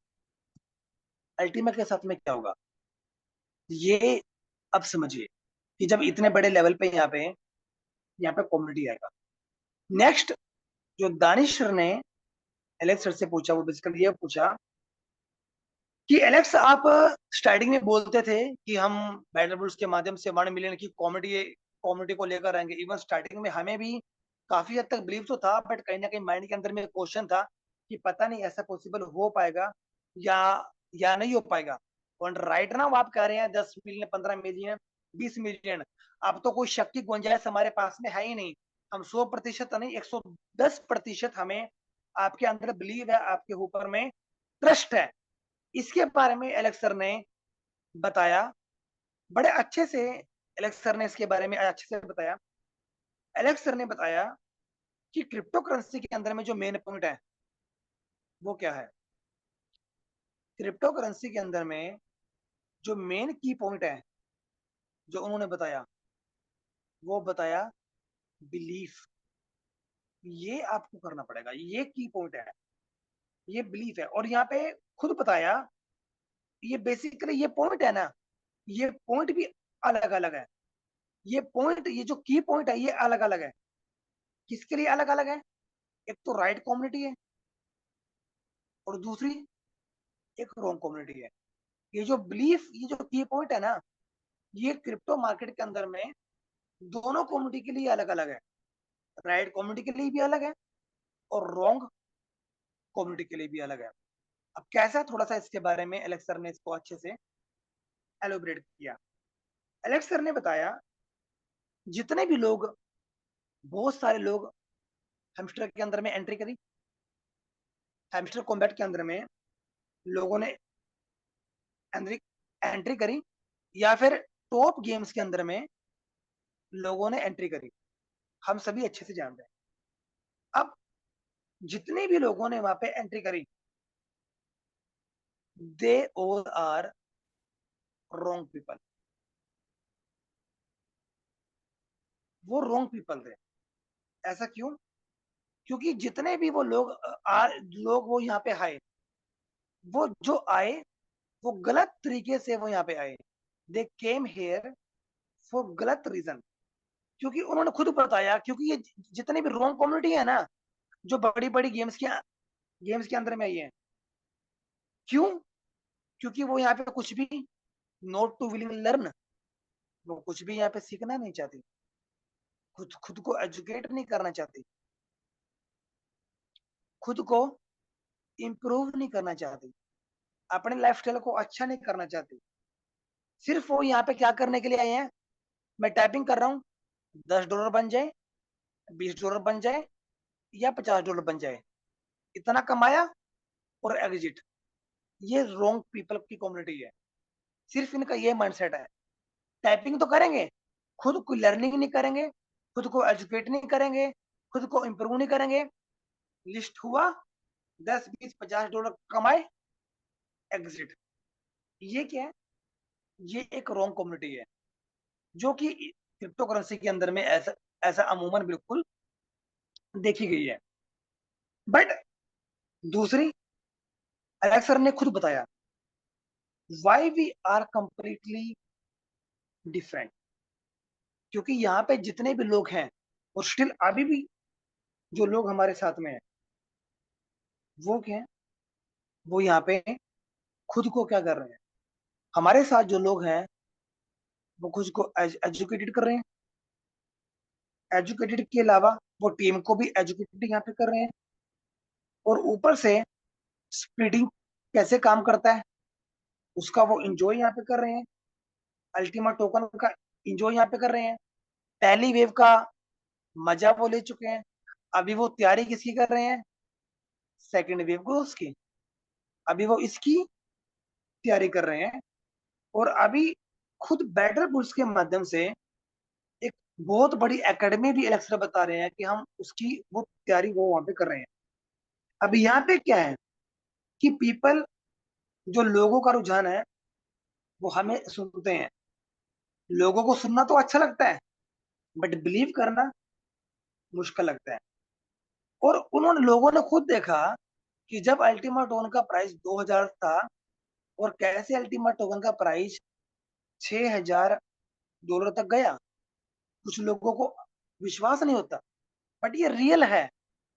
Ultima के साथ में क्या होगा? ये अब समझिए कि जब इतने बड़े लेवल पे यहाँ पे कॉमेडी आएगा। नेक्स्ट जो दानिश सर ने एलेक्स सर से पूछा, वो बेसिकली ये पूछा कि एलेक्स आप स्टार्टिंग में बोलते थे कि हम बैटल बुल्स के माध्यम से 1 मिलियन की कॉमेडी को लेकर आएंगे। इवन स्टार्टिंग में हमें भी काफी हद तक बिलीव तो था, बट कहीं ना कहीं माइंड के अंदर में क्वेश्चन था कि पता नहीं ऐसा पॉसिबल हो पाएगा या नहीं हो पाएगा। और राइट नाउ आप कह रहे हैं 10 मिलियन, 15 मिलियन, 20 मिलियन। अब तो कोई शक की गुंजाइश हमारे पास में है ही नहीं। हम 100% नहीं, 110% हमें आपके अंदर बिलीव है, आपके ऊपर में ट्रस्ट है। इसके बारे में एलेक्स सर ने बताया बड़े अच्छे से। एलेक्स सर ने इसके बारे में अच्छे से बताया। एलेक्स सर ने बताया कि क्रिप्टो करेंसी के अंदर में जो मेन पॉइंट है वो क्या है। क्रिप्टो करेंसी के अंदर में जो मेन की पॉइंट है जो उन्होंने बताया, वो बताया बिलीफ। ये आपको करना पड़ेगा, ये की पॉइंट है, ये बिलीफ है। और यहाँ पे खुद बताया, ये बेसिकली ये पॉइंट है ना, ये पॉइंट भी अलग अलग है। ये पॉइंट, ये जो की पॉइंट है ये अलग अलग है। किसके लिए अलग अलग है? एक तो राइट कम्युनिटी है, और दूसरी एक रॉन्ग कम्युनिटी है। ये जो बिलीफ, ये जो की पॉइंट है ना, ये क्रिप्टो मार्केट के अंदर में दोनों कम्युनिटी के लिए अलग अलग है। राइट कम्युनिटी के लिए भी अलग है, और रॉन्ग कम्युनिटी के लिए भी अलग है। अब कैसा, थोड़ा सा इसके बारे में एलेक्स सर ने इसको अच्छे से एलोबरेट किया। एलेक्स सर ने बताया जितने भी लोग, बहुत सारे लोग हैमस्टर के अंदर में एंट्री करी, हैमस्टर कॉम्बैट के अंदर में लोगों ने एंट्री एंट्री करी, या फिर टॉप गेम्स के अंदर में लोगों ने एंट्री करी, हम सभी अच्छे से जानते हैं। अब जितने भी लोगों ने वहां पे एंट्री करी, they all are wrong people, वो रॉन्ग पीपल थे। ऐसा क्यों? क्योंकि जितने भी वो लोग लोग वो यहाँ पे आए, वो जो आए वो गलत तरीके से वो यहाँ पे आए। दे केम हेयर फॉर गलत रीजन। क्योंकि उन्होंने खुद बताया, क्योंकि ये जितने भी रॉन्ग कम्युनिटी है ना, जो बड़ी बड़ी गेम्स के अंदर में आई है। क्यों? क्योंकि वो यहाँ पे कुछ भी नॉट टू विलिंग लर्न, वो कुछ भी यहाँ पे सीखना नहीं चाहती, खुद खुद को एजुकेट नहीं करना चाहती, खुद को इम्प्रूव नहीं करना चाहती, अपने लाइफस्टाइल को अच्छा नहीं करना चाहती। सिर्फ वो यहाँ पे क्या करने के लिए आए हैं? मैं टाइपिंग कर रहा हूँ, $10 बन जाए, $20 बन जाए, या $50 बन जाए, इतना कमाया और एग्जिट। ये रॉन्ग पीपल की कम्युनिटी है। सिर्फ इनका ये माइंडसेट है। टाइपिंग तो करेंगे, खुद को लर्निंग नहीं करेंगे, खुद को एजुकेट नहीं करेंगे, खुद को इम्प्रूव नहीं करेंगे। लिस्ट हुआ, 10 20 $50 कमाए, एग्जिट। ये क्या है? ये एक रॉन्ग कम्युनिटी है, जो कि क्रिप्टो करेंसी के अंदर में ऐसा ऐसा अमूमन बिल्कुल देखी गई है। बट दूसरी, अलेक्स सर ने खुद बताया why we are completely different. क्योंकि यहाँ पे जितने भी लोग हैं, और स्टिल अभी भी जो लोग हमारे साथ में है, वो क्या है? वो यहाँ पे खुद को क्या कर रहे हैं? हमारे साथ जो लोग हैं, वो खुद को एजुकेटेड कर रहे हैं। एजुकेटेड के अलावा वो टीम को भी एजुकेटेड यहाँ पे कर रहे हैं। और ऊपर से स्प्लिटिंग कैसे काम करता है, उसका वो इंजॉय यहाँ पे कर रहे हैं। अल्टीमा टोकन का इंजॉय यहाँ पे कर रहे हैं। पहली वेव का मजा वो ले चुके हैं। अभी वो तैयारी किसकी कर रहे हैं? सेकंड वेव को उसकी। अभी वो इसकी तैयारी कर रहे हैं। और अभी खुद बेटर बुल्स के माध्यम से एक बहुत बड़ी एकेडमी भी एलेक्सरा बता रहे हैं कि हम उसकी वो तैयारी वो वहां पे कर रहे हैं। अभी यहाँ पे क्या है कि पीपल, जो लोगों का रुझान है, वो हमें सुनते हैं। लोगों को सुनना तो अच्छा लगता है, बट बिलीव करना मुश्किल लगता है। और उन्होंने लोगों ने खुद देखा कि जब अल्टीमा टोकन का प्राइस 2000 था, और कैसे अल्टीमा टोकन का प्राइस $6000 तक गया। कुछ लोगों को विश्वास नहीं होता, बट ये रियल है।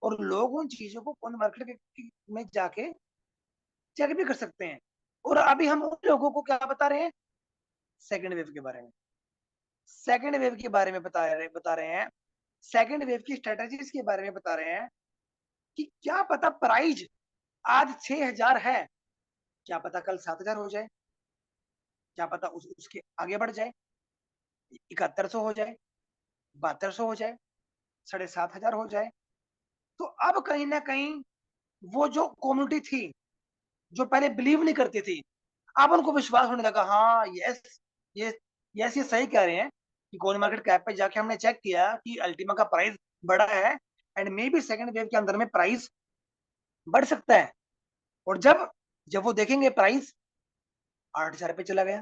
और लोग उन चीजों को कॉइन मार्केट में जाके चेक भी कर सकते हैं। और अभी हम उन लोगों को क्या बता रहे हैं? सेकेंड वेव के बारे में, सेकेंड वेव के बारे में बता रहे हैं। सेकेंड वेव की स्ट्रेटेजीज के बारे में बता रहे हैं कि क्या पता प्राइस आज 6000 है, क्या पता कल 7000 हो जाए, क्या पता उसके आगे बढ़ जाए, 7100 हो जाए, 7200 हो जाए, 7500 हो जाए। तो अब कहीं ना कहीं वो जो कम्युनिटी थी, जो पहले बिलीव नहीं करती थी, अब उनको विश्वास होने लगा। हाँ, यस, ये यस, ये सही कह रहे हैं कि कॉइन मार्केट कैप पे जाके हमने चेक किया कि अल्टीमा का प्राइस बढ़ा है, and may be second wave के अंदर में प्राइस बढ़ सकता है। और जब जब वो देखेंगे प्राइस 8000 पे चला गया,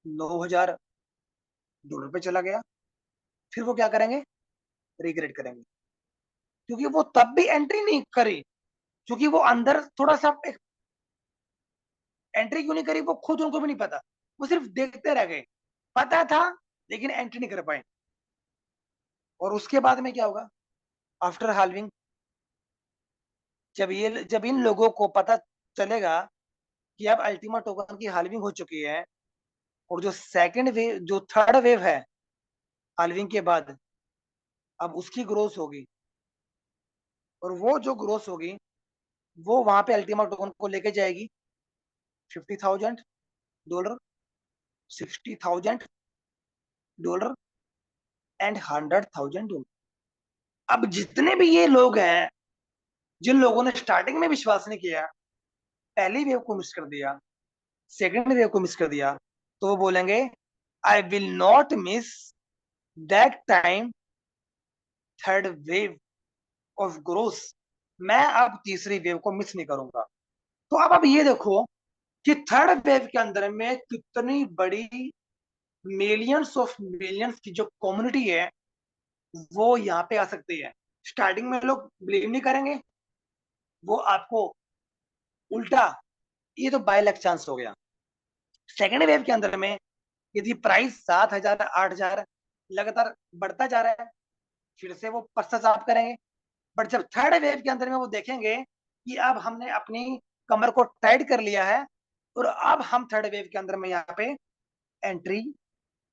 $9000 पे चला गया, फिर वो क्या करेंगे? रिग्रेट करेंगे। क्योंकि वो तब भी एंट्री नहीं करी, क्योंकि वो अंदर थोड़ा सा एंट्री क्यों नहीं करी, वो खुद उनको भी नहीं पता। वो सिर्फ देखते रह गए, पता था लेकिन एंट्री नहीं कर पाए। और उसके बाद में क्या होगा? आफ्टर हाल्विंग, जब इन लोगों को पता चलेगा कि अब अल्टीमा टोकन की हाल्विंग हो चुकी है, और जो सेकंड वेव, जो थर्ड वेव है हाल्विंग के बाद, अब उसकी ग्रोथ होगी। और वो जो ग्रोथ होगी, वो वहां पे अल्टीमा टोकन को लेके जाएगी $50,000, $60,000, डॉलर एंड $100,000। अब जितने भी ये लोग हैं, जिन लोगों ने स्टार्टिंग में विश्वास नहीं किया, पहली वेव को मिस कर दिया, सेकेंड वेव को मिस कर दिया, तो वो बोलेंगे I will not miss that time, third wave of growth. मैं अब तीसरी वेव को मिस नहीं करूंगा। तो अब ये देखो कि थर्ड वेव के अंदर में कितनी बड़ी मिलियंस ऑफ मिलियंस की जो कम्युनिटी है वो यहाँ पे आ सकती है। स्टार्टिंग में लोग बिलीव नहीं करेंगे, वो आपको उल्टा, ये तो बाय लक चांस हो गया। सेकेंड वेव के अंदर में यदि प्राइस 7,000 8,000 लगातार बढ़ता जा रहा है, फिर से वो पश्चाताप करेंगे। बट जब थर्ड वेव के अंदर में वो देखेंगे कि अब हमने अपनी कमर को टाइट कर लिया है और अब हम थर्ड वेव के अंदर में यहाँ पे एंट्री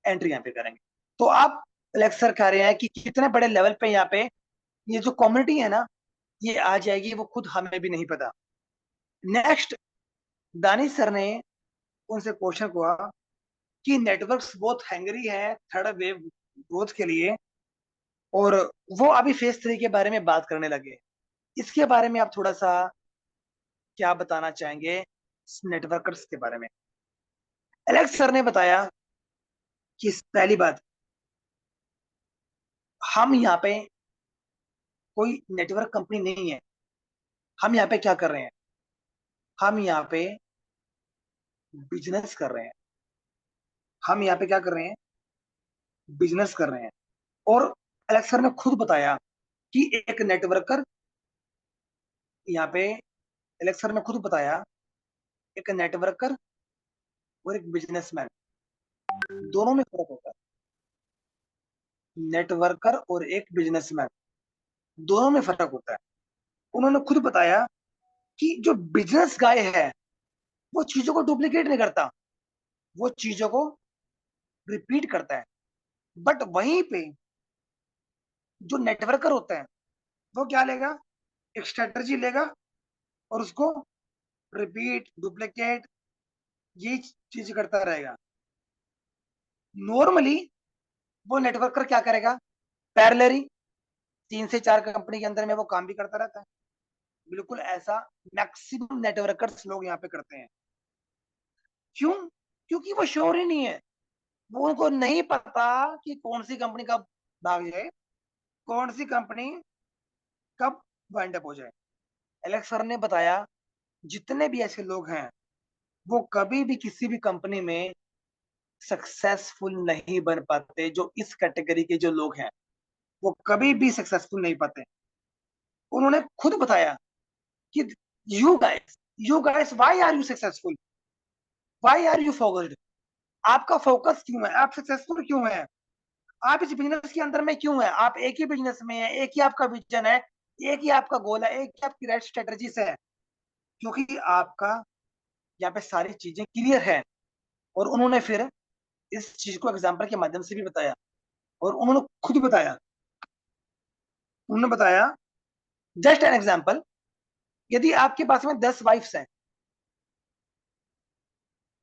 एंट्री यहाँ पे करेंगे। तो आप लेक्चर कह रहे हैं कि कितने बड़े लेवल पे यहाँ पे ये जो कम्युनिटी है ना ये आ जाएगी, वो खुद हमें भी नहीं पता। नेक्स्ट, दानिश सर ने उनसे क्वेश्चन हुआ कि नेटवर्क्स बहुत हैंगरी है थर्ड वेव ग्रोथ के लिए, और वो अभी फेज 3 के बारे में बात करने लगे। इसके बारे में आप थोड़ा सा क्या बताना चाहेंगे नेटवर्कर्स के बारे में? एलेक्स सर ने बताया कि पहली बात, हम यहाँ पे कोई नेटवर्क कंपनी नहीं है। हम यहाँ पे क्या कर रहे हैं? हम यहाँ पे बिजनेस कर रहे हैं। हम यहाँ पे क्या कर रहे हैं? बिजनेस कर रहे हैं। और एलेक्स सर ने खुद बताया कि एक नेटवर्कर यहाँ पे, एलेक्स सर ने खुद बताया एक नेटवर्कर और एक बिजनेसमैन दोनों में फर्क होता है। नेटवर्कर और एक बिजनेसमैन दोनों में फर्क होता है। उन्होंने खुद बताया कि जो बिजनेस गाय है वो चीजों को डुप्लीकेट नहीं करता, वो चीजों को रिपीट करता है। बट वहीं पे जो नेटवर्कर होता है वो क्या लेगा? एक स्ट्रेटजी लेगा और उसको रिपीट डुप्लीकेट ये चीज करता रहेगा। नॉर्मली वो नेटवर्कर क्या करेगा? पैरेलली 3 से 4 कंपनी के अंदर में वो काम भी करता रहता है। बिल्कुल ऐसा मैक्सिमम नेटवर्कर्स लोग यहाँ पे करते हैं। क्यों? क्योंकि वो श्योर ही नहीं है। वो उनको नहीं पता कि कौन सी कंपनी कब भाग जाए, कौन सी कंपनी कब वाइंड अप हो जाए। एलेक्स सर ने बताया जितने भी ऐसे लोग हैं वो कभी भी किसी भी कंपनी में सक्सेसफुल नहीं बन पाते। जो इस कैटेगरी के जो लोग हैं वो कभी भी सक्सेसफुल नहीं पाते। उन्होंने खुद बताया कि you guys why are you successful, why are you focused? आपका फोकस क्यों है? आप सक्सेसफुल क्यों है? आप इस बिजनेस के अंदर में क्यों है? आप एक ही बिजनेस में है, एक ही आपका विजन है, एक ही आपका गोल है, एक ही आपकी राइट स्ट्रेटेजी से है, क्योंकि आपका यहाँ पे सारी चीजें क्लियर है। और उन्होंने फिर इस चीज को एग्जाम्पल के माध्यम से भी बताया। और उन्होंने खुद बताया, उन्होंने बताया जस्ट एन एग्जाम्पल, यदि आपके पास में 10 वाइफ्स हैं,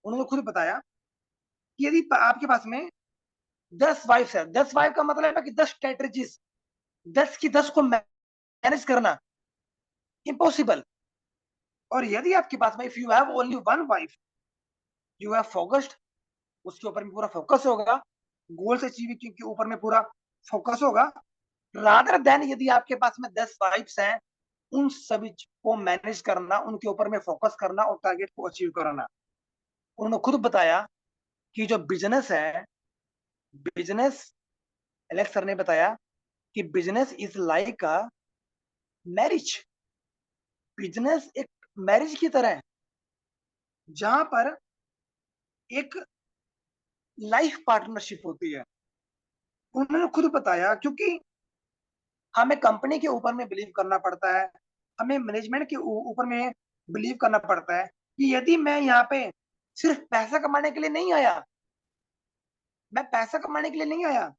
उन्होंने खुद बताया कि यदि आपके पास में 10 वाइफ्स है, 10 वाइफ का मतलब है कि 10 स्ट्रेटेजीज, 10 की 10 को मैनेज करना इम्पॉसिबल। और यदि आपके पास में if you have only one wife, you have focused, उसके ऊपर में पूरा फोकस होगा, गोल्स अचीव के ऊपर में पूरा फोकस होगा, रादर देन यदि आपके पास में 10 वाइफ्स हैं, उन सभी को मैनेज करना, उनके ऊपर में फोकस करना और टारगेट को अचीव करना। उन्होंने खुद बताया कि जो बिजनेस है, बिजनेस, एलेक्स सर ने बताया कि business is like a marriage. Business एक मैरिज की तरह है जहां पर एक लाइफ पार्टनरशिप होती है। उन्होंने खुद बताया क्योंकि हमें कंपनी के ऊपर में बिलीव करना पड़ता है, हमें मैनेजमेंट के ऊपर में बिलीव करना पड़ता है कि यदि मैं यहाँ पे सिर्फ पैसा कमाने के लिए नहीं आया, मैं पैसा कमाने के लिए नहीं आया,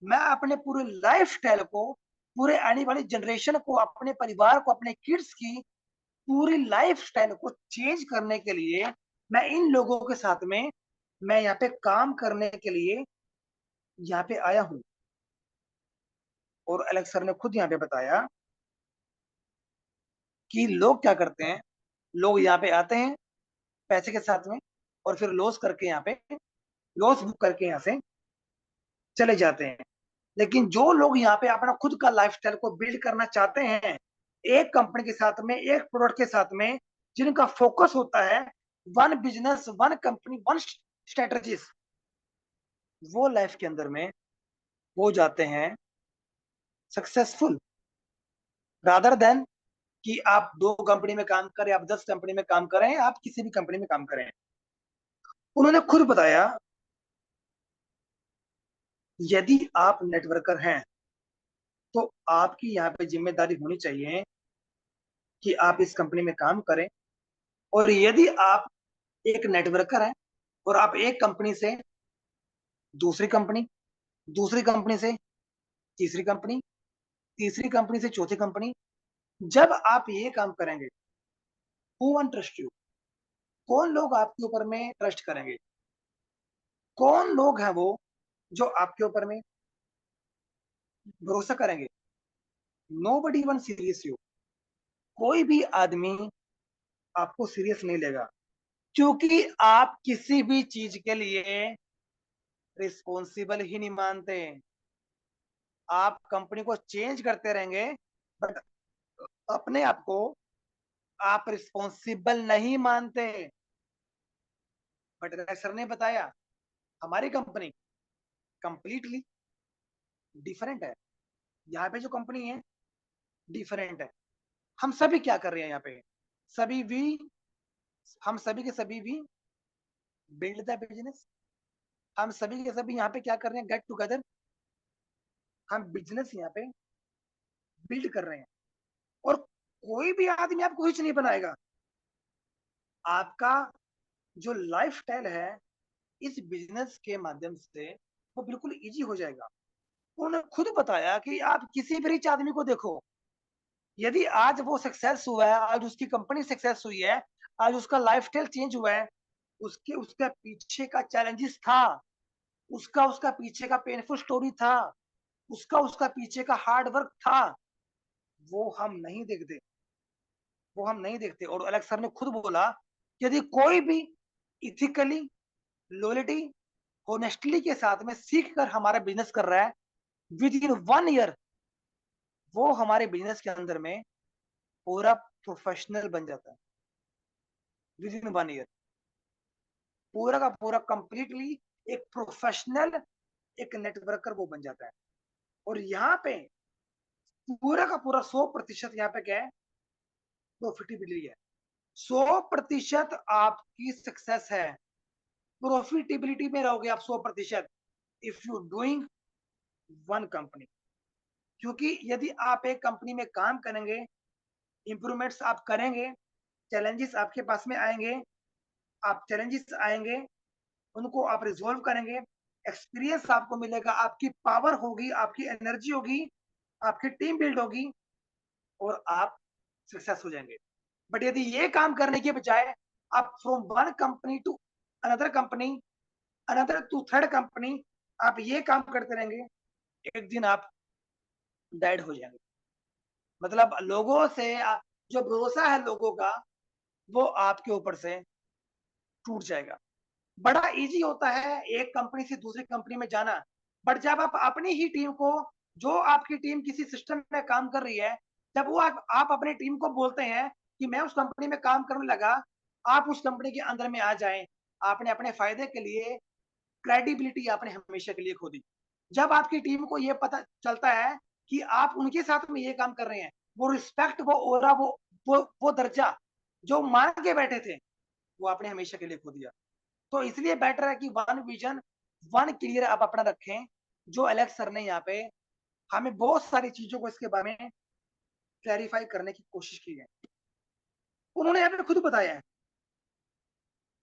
मैं अपने पूरे लाइफ स्टाइल को, पूरे आने वाली जनरेशन को, अपने परिवार को, अपने किड्स की पूरी लाइफ स्टाइल को चेंज करने के लिए मैं इन लोगों के साथ में, मैं यहाँ पे काम करने के लिए यहाँ पे आया हूँ, और एलेक्स सर ने खुद यहाँ पे बताया कि लोग क्या करते हैं, लोग यहाँ पे आते हैं पैसे के साथ में, और फिर लॉस करके यहाँ पे लॉस बुक करके यहाँ से चले जाते हैं। लेकिन जो लोग यहाँ पे अपना खुद का लाइफस्टाइल को बिल्ड करना चाहते हैं, एक कंपनी के साथ में, एक प्रोडक्ट के साथ में, जिनका फोकस होता है one business, one company, one strategies, वो लाइफ के अंदर में हो जाते हैं सक्सेसफुल, रादर देन कि आप 2 कंपनी में काम करें, आप 10 कंपनी में काम करें, आप किसी भी कंपनी में काम करें। उन्होंने खुद बताया, यदि आप नेटवर्कर हैं तो आपकी यहाँ पे जिम्मेदारी होनी चाहिए कि आप इस कंपनी में काम करें। और यदि आप एक नेटवर्कर हैं और आप एक कंपनी से दूसरी कंपनी, दूसरी कंपनी से तीसरी कंपनी, तीसरी कंपनी से चौथी कंपनी, जब आप ये काम करेंगे, हु वन ट्रस्ट यू, कौन लोग आपके ऊपर में ट्रस्ट करेंगे, कौन लोग हैं वो जो आपके ऊपर में भरोसा करेंगे? नोबडी वन सीरियस यू, कोई भी आदमी आपको सीरियस नहीं लेगा, क्योंकि आप किसी भी चीज के लिए रिस्पॉन्सिबल ही नहीं मानते। आप कंपनी को चेंज करते रहेंगे, बट अपने आप को आप रिस्पॉन्सिबल नहीं मानते। बट सर ने बताया, हमारी कंपनी कंप्लीटली डिफरेंट है। यहाँ पे जो कंपनी है डिफरेंट है। हम सभी क्या कर रहे हैं यहाँ पे, सभी भी, हम सभी के सभी भी बिल्ड द बिजनेस। हम सभी के सभी यहाँ पे क्या कर रहे हैं, गेट टुगेदर, हम बिजनेस यहाँ पे बिल्ड कर रहे हैं। और कोई भी आदमी आपको कुछ नहीं बनाएगा। आपका जो लाइफ स्टाइल है इस बिजनेस के माध्यम से वो बिल्कुल इजी हो जाएगा। उन्होंने खुद बताया कि आप किसी भी रिच आदमी को देखो, यदि आज वो सक्सेस हुआ है, आज उसकी कंपनी सक्सेस हुई है, आज उसका लाइफस्टाइल चेंज हुआ है, उसके उसका पीछे का चैलेंजेस था, उसका उसका पीछे का पेनफुल स्टोरी था, उसका उसका पीछे का हार्ड वर्क था, वो हम नहीं देखते, वो हम नहीं देखते। और अलेक्स सर ने खुद बोला, यदि कोई भी इथिकली, लॉयल्टी, होनेस्टली के साथ में सीख कर हमारा बिजनेस कर रहा है, विद इन 1 ईयर वो हमारे बिजनेस के अंदर में पूरा प्रोफेशनल बन जाता है। विद इन 1 ईयर पूरा का पूरा कंप्लीटली एक प्रोफेशनल, एक नेटवर्कर वो बन जाता है। और यहाँ पे पूरा का पूरा 100% यहाँ पे क्या है, प्रॉफिटेबिलिटी है। 100% आपकी सक्सेस है, प्रॉफिटेबिलिटी में रहोगे आप 100%, if you doing one company. क्योंकि यदि आप एक कंपनी में काम करेंगे, इंप्रूवमेंट्स आप करेंगे, चैलेंजेस आपके पास में आएंगे, आप चैलेंजेस आएंगे, उनको आप रिजोल्व करेंगे, एक्सपीरियंस आपको मिलेगा, आपकी पावर होगी, आपकी एनर्जी होगी, आपकी टीम बिल्ड होगी, और आप सक्सेस हो जाएंगे। बट यदि ये काम करने के बजाय आप from one company to another company, another to third company, आप ये काम करते रहेंगे, एक दिन आप डेड हो जाएंगे। मतलब लोगों से जो भरोसा है लोगों का, वो आपके ऊपर से टूट जाएगा। बड़ा इजी होता है एक कंपनी से दूसरी कंपनी में जाना, बट जब आप अपनी ही टीम को, जो आपकी टीम किसी सिस्टम में काम कर रही है, जब वो आप अपनी टीम को बोलते हैं कि मैं उस कंपनी में काम करने लगा, आप उस कंपनी के अंदर में आ जाएं, आपने अपने फायदे के लिए क्रेडिबिलिटी आपने हमेशा के लिए खो दी। जब आपकी टीम को ये पता चलता है कि आप उनके साथ में ये काम कर रहे हैं, वो रिस्पेक्ट, वो ओरा, वो दर्जा जो मांग के बैठे थे, वो आपने हमेशा के लिए खो दिया। तो इसलिए बेटर है कि वन विजन, वन क्लियर आप अपना रखें। जो एलेक्स सर ने यहाँ पे हमें बहुत सारी चीजों को इसके बारे में क्लैरिफाई करने की कोशिश की है। उन्होंने यहाँ पे खुद बताया है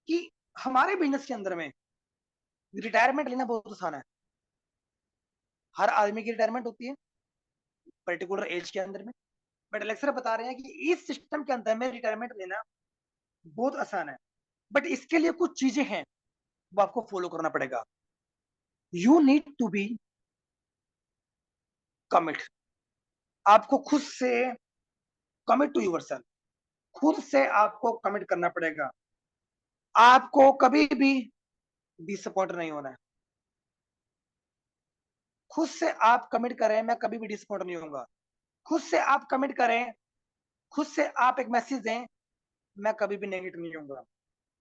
कि हमारे बिजनेस के अंदर में रिटायरमेंट लेना बहुत आसान है। हर आदमी की रिटायरमेंट होती है पर्टिकुलर एज के अंदर में, बट एलेक्स सर बता रहे हैं कि इस सिस्टम के अंदर में रिटायरमेंट लेना बहुत आसान है। बट इसके लिए कुछ चीजें हैं वो आपको फॉलो करना पड़ेगा। You need to be commit. आपको खुद से कमिट टू यूर सेल्फ, खुद से आपको कमिट करना पड़ेगा। आपको कभी भी डिसअपॉइंट नहीं होना है। खुद से आप कमिट करें, मैं कभी भी डिसअपॉइंट नहीं होऊंगा। खुद से आप कमिट करें, खुद से आप एक मैसेज दें, मैं कभी भी नेगेटिव नहीं होऊंगा।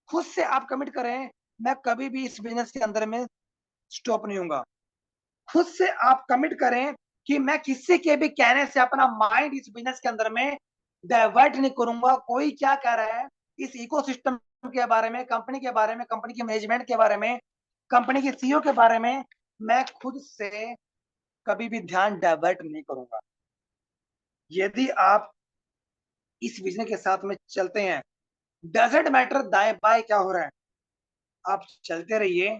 खुद से आप कमिट करें, मैं कभी भी इस बिजनेस के अंदर में स्टॉप नहीं होऊंगा। खुद से आप कमिट करें कि मैं किसी के भी कहने से अपना माइंड इस बिजनेस के अंदर में डाइवर्ट नहीं करूंगा। कोई क्या कह रहा है इस इकोसिस्टम के बारे में, कंपनी के बारे में, कंपनी के मैनेजमेंट के बारे में, कंपनी के सीईओ के बारे में, मैं खुद से कभी भी ध्यान डाइवर्ट नहीं करूंगा। यदि आप इस विजन के साथ में चलते हैं, डजेंट मैटर दाएं बाएं क्या हो रहा है, आप चलते रहिए।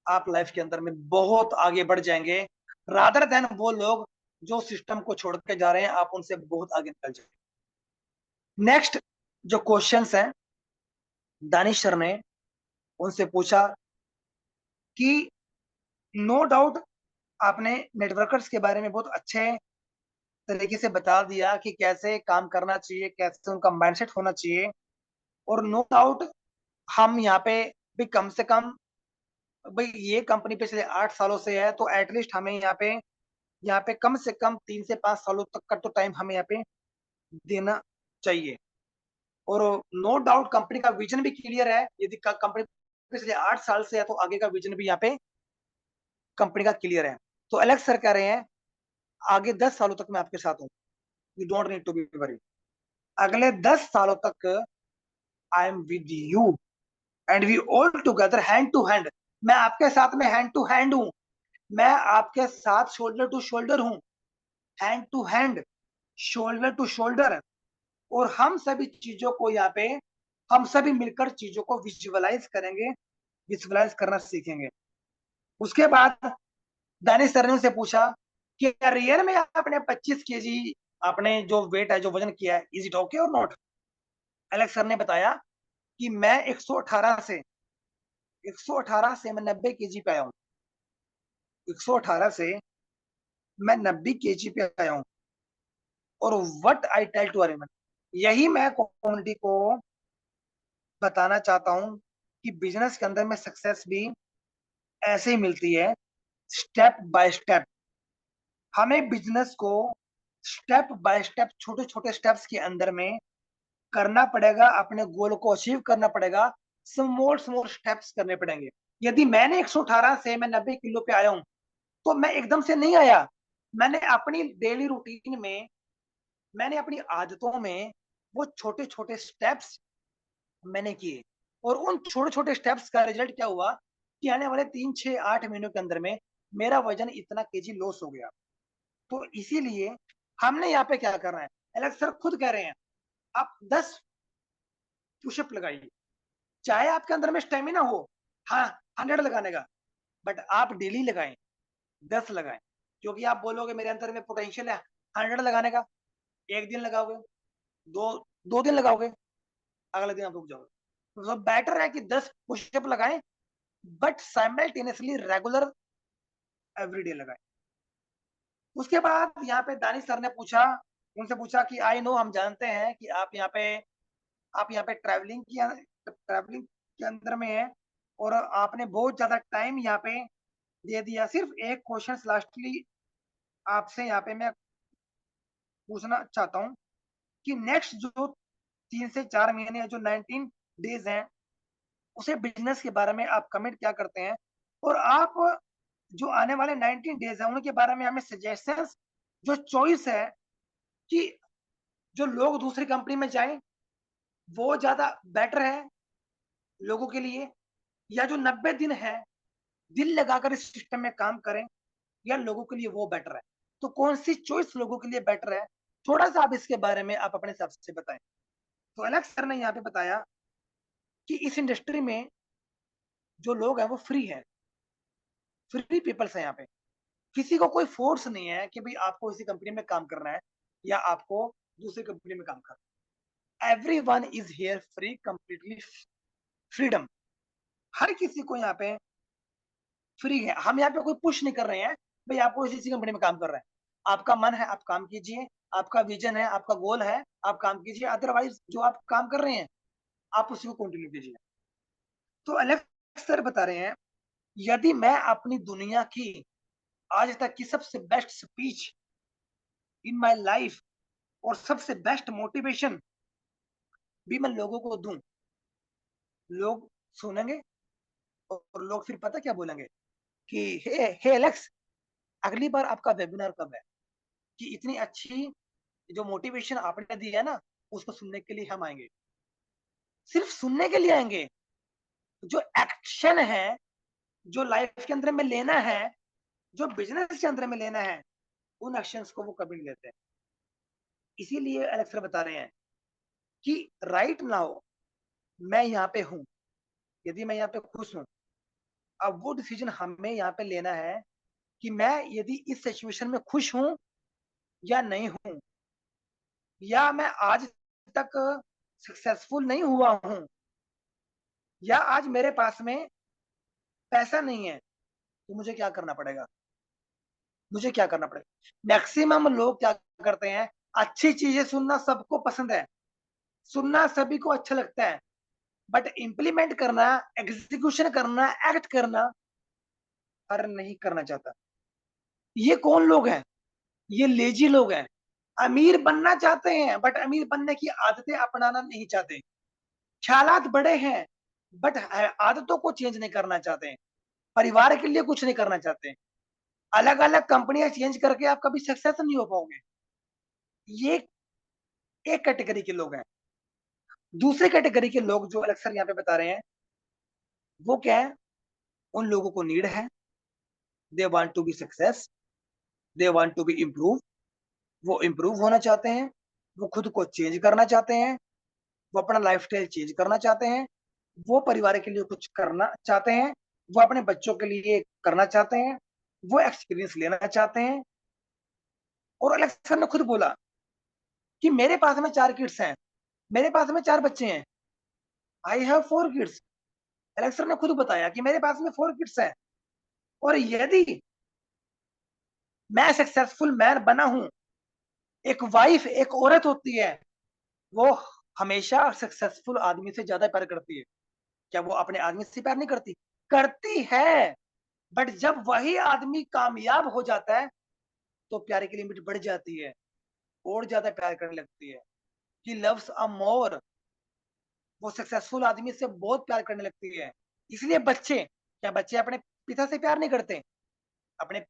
आप लाइफ के अंदर में बहुत आगे बढ़ जाएंगे, रादर देन वो लोग जो सिस्टम को छोड़ के जा रहे हैं, आप उनसे बहुत आगे निकल जाएंगे। नेक्स्ट जो क्वेश्चंस हैं, दानिश सर ने उनसे पूछा कि नो डाउट आपने नेटवर्कर्स के बारे में बहुत अच्छे तरीके से बता दिया कि कैसे काम करना चाहिए, कैसे उनका माइंडसेट होना चाहिए। और नो डाउट हम यहाँ पे भी कम से कम, भाई ये कंपनी पिछले 8 सालों से है, तो एटलीस्ट हमें यहाँ पे कम से कम 3 से 5 सालों तक का तो टाइम हमें यहाँ पे देना चाहिए। और नो डाउट कंपनी का विजन भी क्लियर है। यदि कंपनी पिछले 8 साल से है तो आगे का विजन भी यहाँ पे कंपनी का क्लियर है। तो एलेक्स सर कह रहे हैं आगे 10 सालों तक मैं आपके साथ हूँ, you don't need to be worry. अगले 10 सालों तक I am with you and we all together hand to hand. मैं आपके साथ में हैंड टू हैंड हूँ, मैं आपके साथ शोल्डर टू शोल्डर हूँ, hand to hand, shoulder to shoulder. और हम सभी चीजों को यहाँ पे, हम सभी मिलकर चीजों को विजुअलाइज करेंगे, विजुअलाइज करना सीखेंगे। उसके बाद दानिश सर ने उनसे पूछा कि क्या रियल में आपने 25 kg आपने जो वेट है, जो वजन किया है, इज इट ओके और नॉट? एलेक्स सर ने बताया कि मैं 118 से मैं 90 kg पे आया हूँ। 118 से मैं 90 kg पे आया हूँ। और व्हाट आई टेल टू अरेमन, यही मैं कम्युनिटी को बताना चाहता हूँ कि बिजनेस के अंदर में सक्सेस भी ऐसे ही मिलती है, स्टेप बाय स्टेप। हमें बिजनेस को स्टेप बाय स्टेप, छोटे छोटे स्टेप्स के अंदर में करना पड़ेगा, अपने गोल को अचीव करना पड़ेगा, स्मॉल स्मॉल स्टेप्स करने पड़ेंगे। यदि मैंने 118 से मैं 90 किलो पे आया हूं, तो मैं एकदम से नहीं आया। मैंने अपनी डेली रूटीन में, मैंने अपनी आदतों में वो छोटे छोटे स्टेप्स मैंने किए। और उन छोटे छोटे स्टेप्स का रिजल्ट क्या हुआ कि आने वाले 3 6 8 महीनों के अंदर में मेरा वजन इतना केजी लॉस हो गया। तो इसीलिए हमने यहाँ पे क्या करना है, एलेक्स सर खुद कह रहे हैं आप 10 पुशअप लगाइए। चाहे आपके अंदर में स्टेमिना हो, हाँ, 100 लगाने का, बट आप डेली लगाएं, 10 लगाएं। क्योंकि आप बोलोगे मेरे अंदर में पोटेंशियल है 100 लगाने का, एक दिन लगाओगे, दो 2 दिन लगाओगे, अगले दिन आप रुक जाओगे। तो बेटर है कि 10 पुशअप लगाएं, बट साइमल्टेनियसली रेगुलर एवरीडे लगाएं। उसके बाद यहाँ पे दानिश सर ने पूछा, उनसे पूछा कि आई नो, हम जानते हैं कि आप यहाँ पे ट्रैवलिंग के अंदर में है, और आपने बहुत ज्यादा टाइम यहाँ पे दे दिया। सिर्फ एक क्वेश्चन लास्टली आपसे यहाँ पे मैं पूछना चाहता हूँ कि नेक्स्ट जो 3 से 4 महीने, जो 19 डेज हैं, उसे बिजनेस के बारे में आप कमेंट क्या करते हैं? और आप जो आने वाले 19 डेज हैं उनके बारे में हमें सजेशंस, जो चॉइस है कि जो लोग दूसरी कंपनी में जाएं वो ज्यादा बेटर है लोगों के लिए, या जो 90 दिन है दिल लगाकर इस सिस्टम में काम करें, या लोगों के लिए वो बेटर है? तो कौन सी चॉइस लोगों के लिए बेटर है? थोड़ा सा आप इसके बारे में आप अपने हिसाब से बताएं। तो एलेक्स सर ने यहाँ पे बताया कि इस इंडस्ट्री में जो लोग हैं वो फ्री है, फ्री पीपल्स है यहाँ पे। किसी को कोई फोर्स नहीं है कि भाई आपको इसी कंपनी में काम करना है या आपको दूसरी कंपनी में काम करना है। Everyone is here free, completely freedom. हर किसी को यहाँ पे फ्री है। हम यहाँ पे कोई पुश नहीं कर रहे हैं भाई आपको इसी कंपनी में काम कर रहे हैं। आपका मन है आप काम कीजिए, आपका विजन है, आपका गोल है, आप काम कीजिए, अदरवाइज जो आप काम कर रहे हैं आप उसी को कंटिन्यू कीजिए। तो अलेक्स सर बता रहे हैं, यदि मैं अपनी दुनिया की आज तक की सबसे best speech in my life और सबसे बेस्ट मोटिवेशन भी मैं लोगों को दूं, लोग सुनेंगे और लोग फिर पता क्या बोलेंगे कि हे एलेक्स, अगली बार आपका वेबिनार कब है, कि इतनी अच्छी जो मोटिवेशन आपने दी है ना उसको सुनने के लिए हम आएंगे। सिर्फ सुनने के लिए आएंगे, जो एक्शन है, जो लाइफ के अंदर में लेना है, जो बिजनेस के अंदर में लेना है, उन एक्शंस को वो कभी नहीं लेते। इसीलिए एलेक्स सर बता रहे हैं कि राइट नाउ मैं यहाँ पे हूँ, यदि मैं यहाँ पे खुश हूँ, अब वो डिसीजन हमें यहाँ पे लेना है कि मैं यदि इस सिचुएशन में खुश हूँ या नहीं हूँ, या मैं आज तक सक्सेसफुल नहीं हुआ हूँ, या आज मेरे पास में पैसा नहीं है, तो मुझे क्या करना पड़ेगा, मुझे क्या करना पड़ेगा। मैक्सिमम लोग क्या करते हैं, अच्छी चीजें सुनना सबको पसंद है, सुनना सभी को अच्छा लगता है, बट इम्प्लीमेंट करना, एग्जीक्यूशन करना, एक्ट करना हर नहीं करना चाहता। ये कौन लोग हैं, ये लेजी लोग हैं। अमीर बनना चाहते हैं बट अमीर बनने की आदतें अपनाना नहीं चाहते। ख्यालात बड़े हैं बट आदतों को चेंज नहीं करना चाहते। परिवार के लिए कुछ नहीं करना चाहते। अलग अलग कंपनियां चेंज करके आप कभी सक्सेस नहीं हो पाओगे। ये एक कैटेगरी के लोग हैं। दूसरे कैटेगरी के लोग जो अक्सर यहाँ पे बता रहे हैं, वो क्या है, उन लोगों को नीड है, they want to be success, they want to be improve, वो इम्प्रूव होना चाहते हैं, वो खुद को चेंज करना चाहते हैं, वो अपना लाइफस्टाइल चेंज करना चाहते हैं, वो परिवार के लिए कुछ करना चाहते हैं, वो अपने बच्चों के लिए करना चाहते हैं, वो एक्सपीरियंस लेना चाहते हैं। और अलेक्सा ने खुद बोला कि मेरे पास में 4 किड्स हैं, मेरे पास में 4 बच्चे हैं, आई हैव 4 किड्स। अलेक्सा ने खुद बताया कि मेरे पास में 4 किड्स हैं, और यदि मैं सक्सेसफुल मैन बना हूं, एक वाइफ, एक औरत होती है, वो हमेशा सक्सेसफुल आदमी से ज्यादा प्यार करती है। क्या वो अपने आदमी से प्यार नहीं करती? करती है, बट जब वही आदमी कामयाब हो जाता है तो प्यार की लिमिट बढ़ जाती है, और ज्यादा प्यार करने लगती है। ही लव्स अ मोर, वो सक्सेसफुल आदमी से बहुत प्यार करने लगती है। इसलिए बच्चे, क्या बच्चे अपने पिता से प्यार नहीं करते, अपने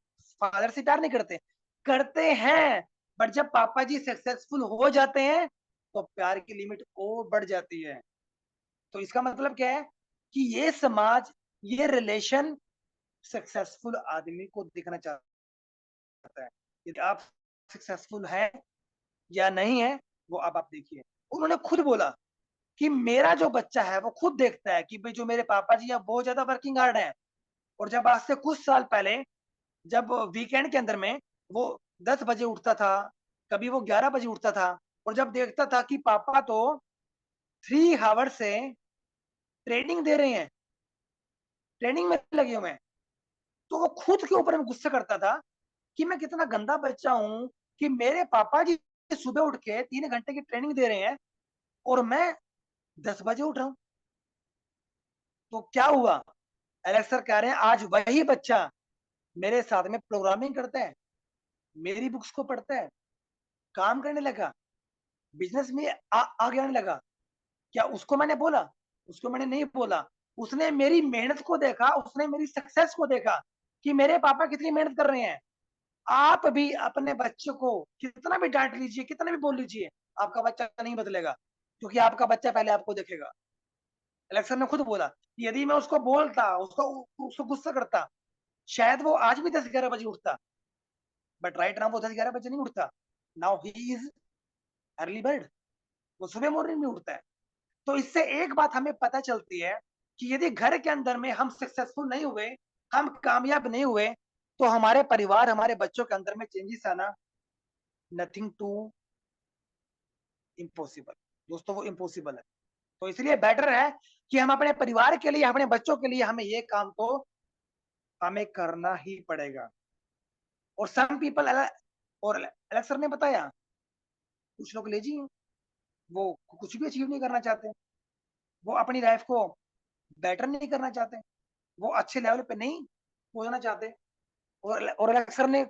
फादर से प्यार नहीं करते? करते हैं, बट जब पापा जी सक्सेसफुल हो जाते हैं तो प्यार की लिमिट और बढ़ जाती है। तो इसका मतलब क्या है कि ये समाज, ये रिलेशन सक्सेसफुल आदमी को दिखना चाहता है। यदि आप सक्सेसफुल हैं या नहीं है, वो अब आप देखिए। उन्होंने खुद बोला कि मेरा जो बच्चा है वो खुद देखता है कि भाई जो मेरे पापा जी हैं बहुत ज्यादा वर्किंग हार्ड हैं, और जब आज से कुछ साल पहले, जब वीकेंड के अंदर में वो 10 बजे उठता था, कभी वो 11 बजे उठता था, और जब देखता था कि पापा तो 3 आवर से ट्रेनिंग दे रहे हैं, ट्रेनिंग में लगे हुए हैं, तो वो खुद के ऊपर में गुस्सा करता था कि मैं कितना गंदा बच्चा हूँ कि मेरे पापा जी सुबह उठ के 3 घंटे की ट्रेनिंग दे रहे हैं और मैं 10 बजे उठ रहा हूँ। तो क्या हुआ, एलेक्स सर कह रहे हैं आज वही बच्चा मेरे साथ में प्रोग्रामिंग करता है, मेरी बुक्स को पढ़ता है, काम करने लगा, बिजनेस में आगे आने लगा। क्या उसको मैंने बोला? उसको मैंने नहीं बोला। उसने मेरी मेहनत को देखा, उसने मेरी सक्सेस को देखा कि मेरे पापा कितनी मेहनत कर रहे हैं। आप भी अपने बच्चे को कितना भी डांट लीजिए, कितना भी बोल लीजिए, आपका बच्चा नहीं बदलेगा, क्योंकि आपका बच्चा पहले आपको देखेगा। इलेक्शन ने खुद बोला कि यदि मैं उसको बोलता, उसको गुस्सा करता, शायद वो आज भी 10-11 बजे उठता, बट राइट नाउ वो 10-11 बजे नहीं उठता। Now he is early bird, वो सुबह मॉर्निंग में उठता है। तो इससे एक बात हमें पता चलती है कि यदि घर के अंदर में हम सक्सेसफुल नहीं हुए, हम कामयाब नहीं हुए, तो हमारे परिवार, हमारे बच्चों के अंदर में चेंजेस आना नथिंग टू इम्पॉसिबल। दोस्तों वो इम्पॉसिबल है। तो इसलिए बेटर है कि हम अपने परिवार के लिए, अपने बच्चों के लिए हमें ये काम को हमें करना ही पड़ेगा। और सम पीपल और एलेक्स सर ने बताया कुछ लोग लेजी हैं, वो कुछ भी अचीव नहीं करना चाहते, वो अपनी लाइफ को बेटर नहीं करना चाहते, वो अच्छे लेवल पे नहीं पहुंचना चाहते। और एलेक्स सर ने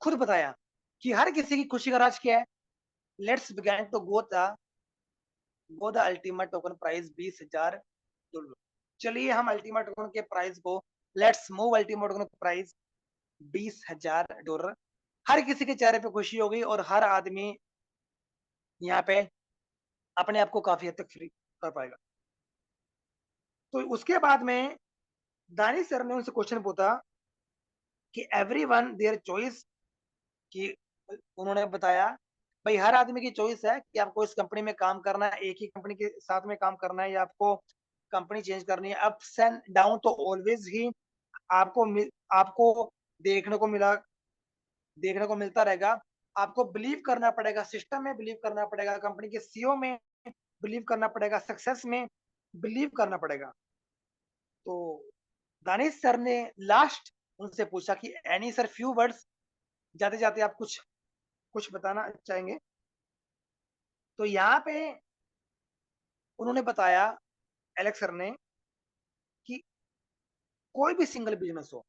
खुद बताया कि हर किसी की खुशी का राज क्या है। Let's begin to go the ultimate token price $20,000। चलिए हम अल्टीमेट टोकन के प्राइस को let's move ultimate token price $20,000। हर किसी के चेहरे पे खुशी होगी और हर आदमी यहाँ पे अपने आप को काफी हद तक फ्री कर पाएगा। तो उसके बाद में दानिश सर ने उनसे क्वेश्चन पूछा कि एवरीवन देयर चॉइस, कि उन्होंने बताया भाई हर आदमी की चॉइस है कि आपको इस कंपनी में काम करना है, एक ही कंपनी के साथ में काम करना है, या आपको कंपनी चेंज करनी है। अप्स एंड डाउन तो ऑलवेज ही आपको आपको देखने को मिलता रहेगा। आपको बिलीव करना पड़ेगा, सिस्टम में बिलीव करना पड़ेगा, कंपनी के सीईओ में बिलीव करना पड़ेगा, सक्सेस में बिलीव करना पड़ेगा। तो दानिश सर ने लास्ट उनसे पूछा कि एनी सर फ्यू वर्ड्स, जाते जाते आप कुछ बताना चाहेंगे? तो यहाँ पे उन्होंने बताया एलेक्स सर ने कि कोई भी सिंगल बिजनेस हो,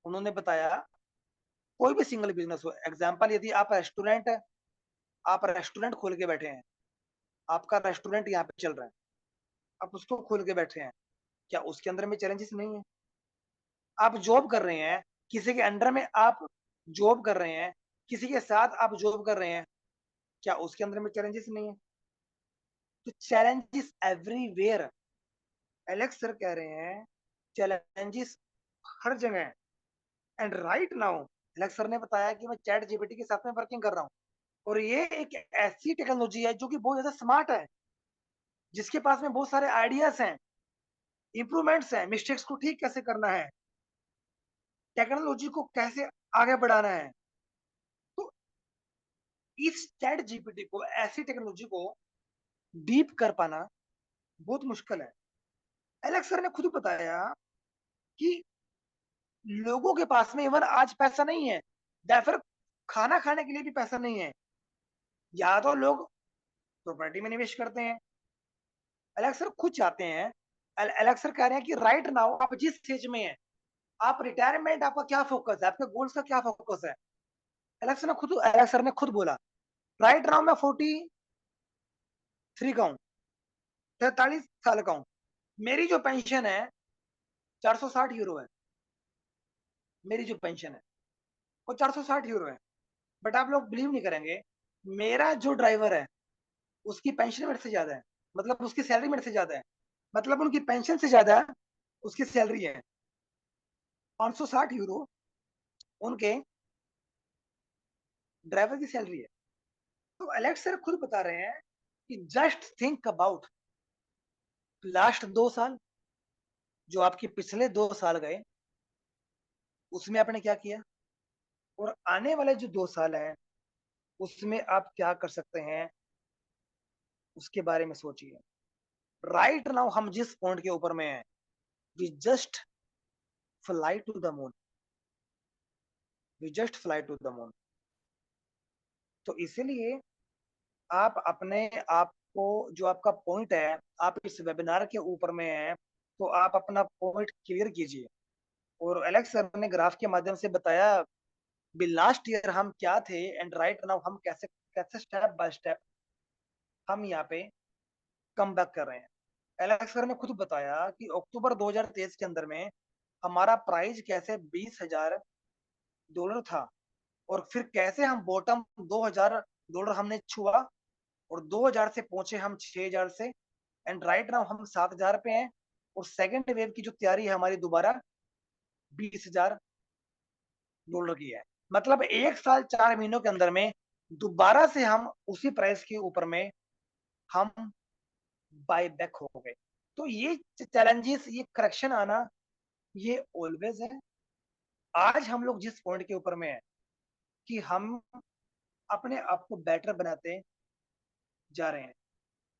उन्होंने बताया कोई भी सिंगल बिजनेस हो, एग्जांपल यदि आप रेस्टोरेंट खोल के बैठे हैं, आपका रेस्टोरेंट यहाँ पे चल रहा है, आप उसको खोल के बैठे हैं, क्या उसके अंदर में चैलेंजेस नहीं है? आप जॉब कर रहे हैं, किसी के अंडर में आप जॉब कर रहे हैं, किसी के साथ आप जॉब कर रहे हैं, क्या उसके अंदर में चैलेंजेस नहीं है? तो चैलेंजेस एवरीवेयर। एलेक्स सर कह रहे हैं चैलेंजेस हर जगह है। And right now Alex sir ने बताया कि मैं चैट जीपीटी के साथ में वर्किंग कर रहा हूँ, और ये एक ऐसी टेक्नोलॉजी है जो कि बहुत ज्यादा स्मार्ट है, जिसके पास में बहुत सारे आइडियाज हैं, इंप्रूवमेंट्स हैं, मिस्टेक्स को ठीक कैसे करना है, टेक्नोलॉजी को कैसे आगे बढ़ाना है। तो इस चैट जीपीटी को, ऐसी टेक्नोलॉजी को डीप कर पाना बहुत मुश्किल है। एलेक्स सर ने खुद बताया कि लोगों के पास में इवन आज पैसा नहीं है, या फिर खाना खाने के लिए भी पैसा नहीं है, या तो लोग प्रॉपर्टी में निवेश करते हैं। एलेक्स सर खुद चाहते हैं, एलेक्स सर कह रहे हैं कि राइट नाउ आप जिस स्टेज में हैं, आप रिटायरमेंट, आपका क्या फोकस है, आपके गोल्स का क्या फोकस है? एलेक्स सर ने खुद बोला राइट नाउ मैं 43 का हूँ, 43 साल का हूँ, मेरी जो पेंशन है 460 यूरो है, मेरी जो पेंशन है वो 460 यूरो है। बट आप लोग बिलीव नहीं करेंगे, मेरा जो ड्राइवर है उसकी पेंशन मेरे से ज्यादा है, मतलब उसकी सैलरी मेरे से ज्यादा है, मतलब उनकी पेंशन से ज्यादा उसकी सैलरी है। 560 यूरो उनके ड्राइवर की सैलरी है। तो एलेक्स सर खुद बता रहे हैं कि जस्ट थिंक अबाउट लास्ट 2 साल, जो आपके पिछले 2 साल गए, उसमें आपने क्या किया, और आने वाले जो 2 साल हैं उसमें आप क्या कर सकते हैं, उसके बारे में सोचिए। राइट नाउ हम जिस पॉइंट के ऊपर में हैं, we just fly to the moon, we just fly to the moon. तो इसीलिए आप अपने आप को, जो आपका पॉइंट है, आप इस वेबिनार के ऊपर में हैं, तो आप अपना पॉइंट क्लियर कीजिए। और एलेक्स सर ने ग्राफ के माध्यम से बताया भी लास्ट ईयर हम क्या थे, एंड राइट नाउ हम कैसे कैसे स्टेप बाय स्टेप हम यहाँ पे कम बैक कर रहे हैं। एलेक्स सर ने खुद बताया कि अक्टूबर 2023 के अंदर में हमारा प्राइस कैसे $20,000 था, और फिर कैसे हम बॉटम $2,000 हमने छुआ, और 2000 से पहुंचे हम 6000 से, एंड राइट नाउ हम 7000 पे हैं। और सेकेंड वेव की जो तैयारी है हमारी दोबारा $20,000 की है। मतलब 1 साल 4 महीनों के अंदर में दोबारा से हम उसी प्राइस के ऊपर में हम बाय बैक हो गए। तो ये चैलेंजेस, ये करेक्शन आना, ये ऑलवेज है। आज हम लोग जिस पॉइंट के ऊपर में है कि हम अपने आप को बेटर बनाते जा रहे हैं,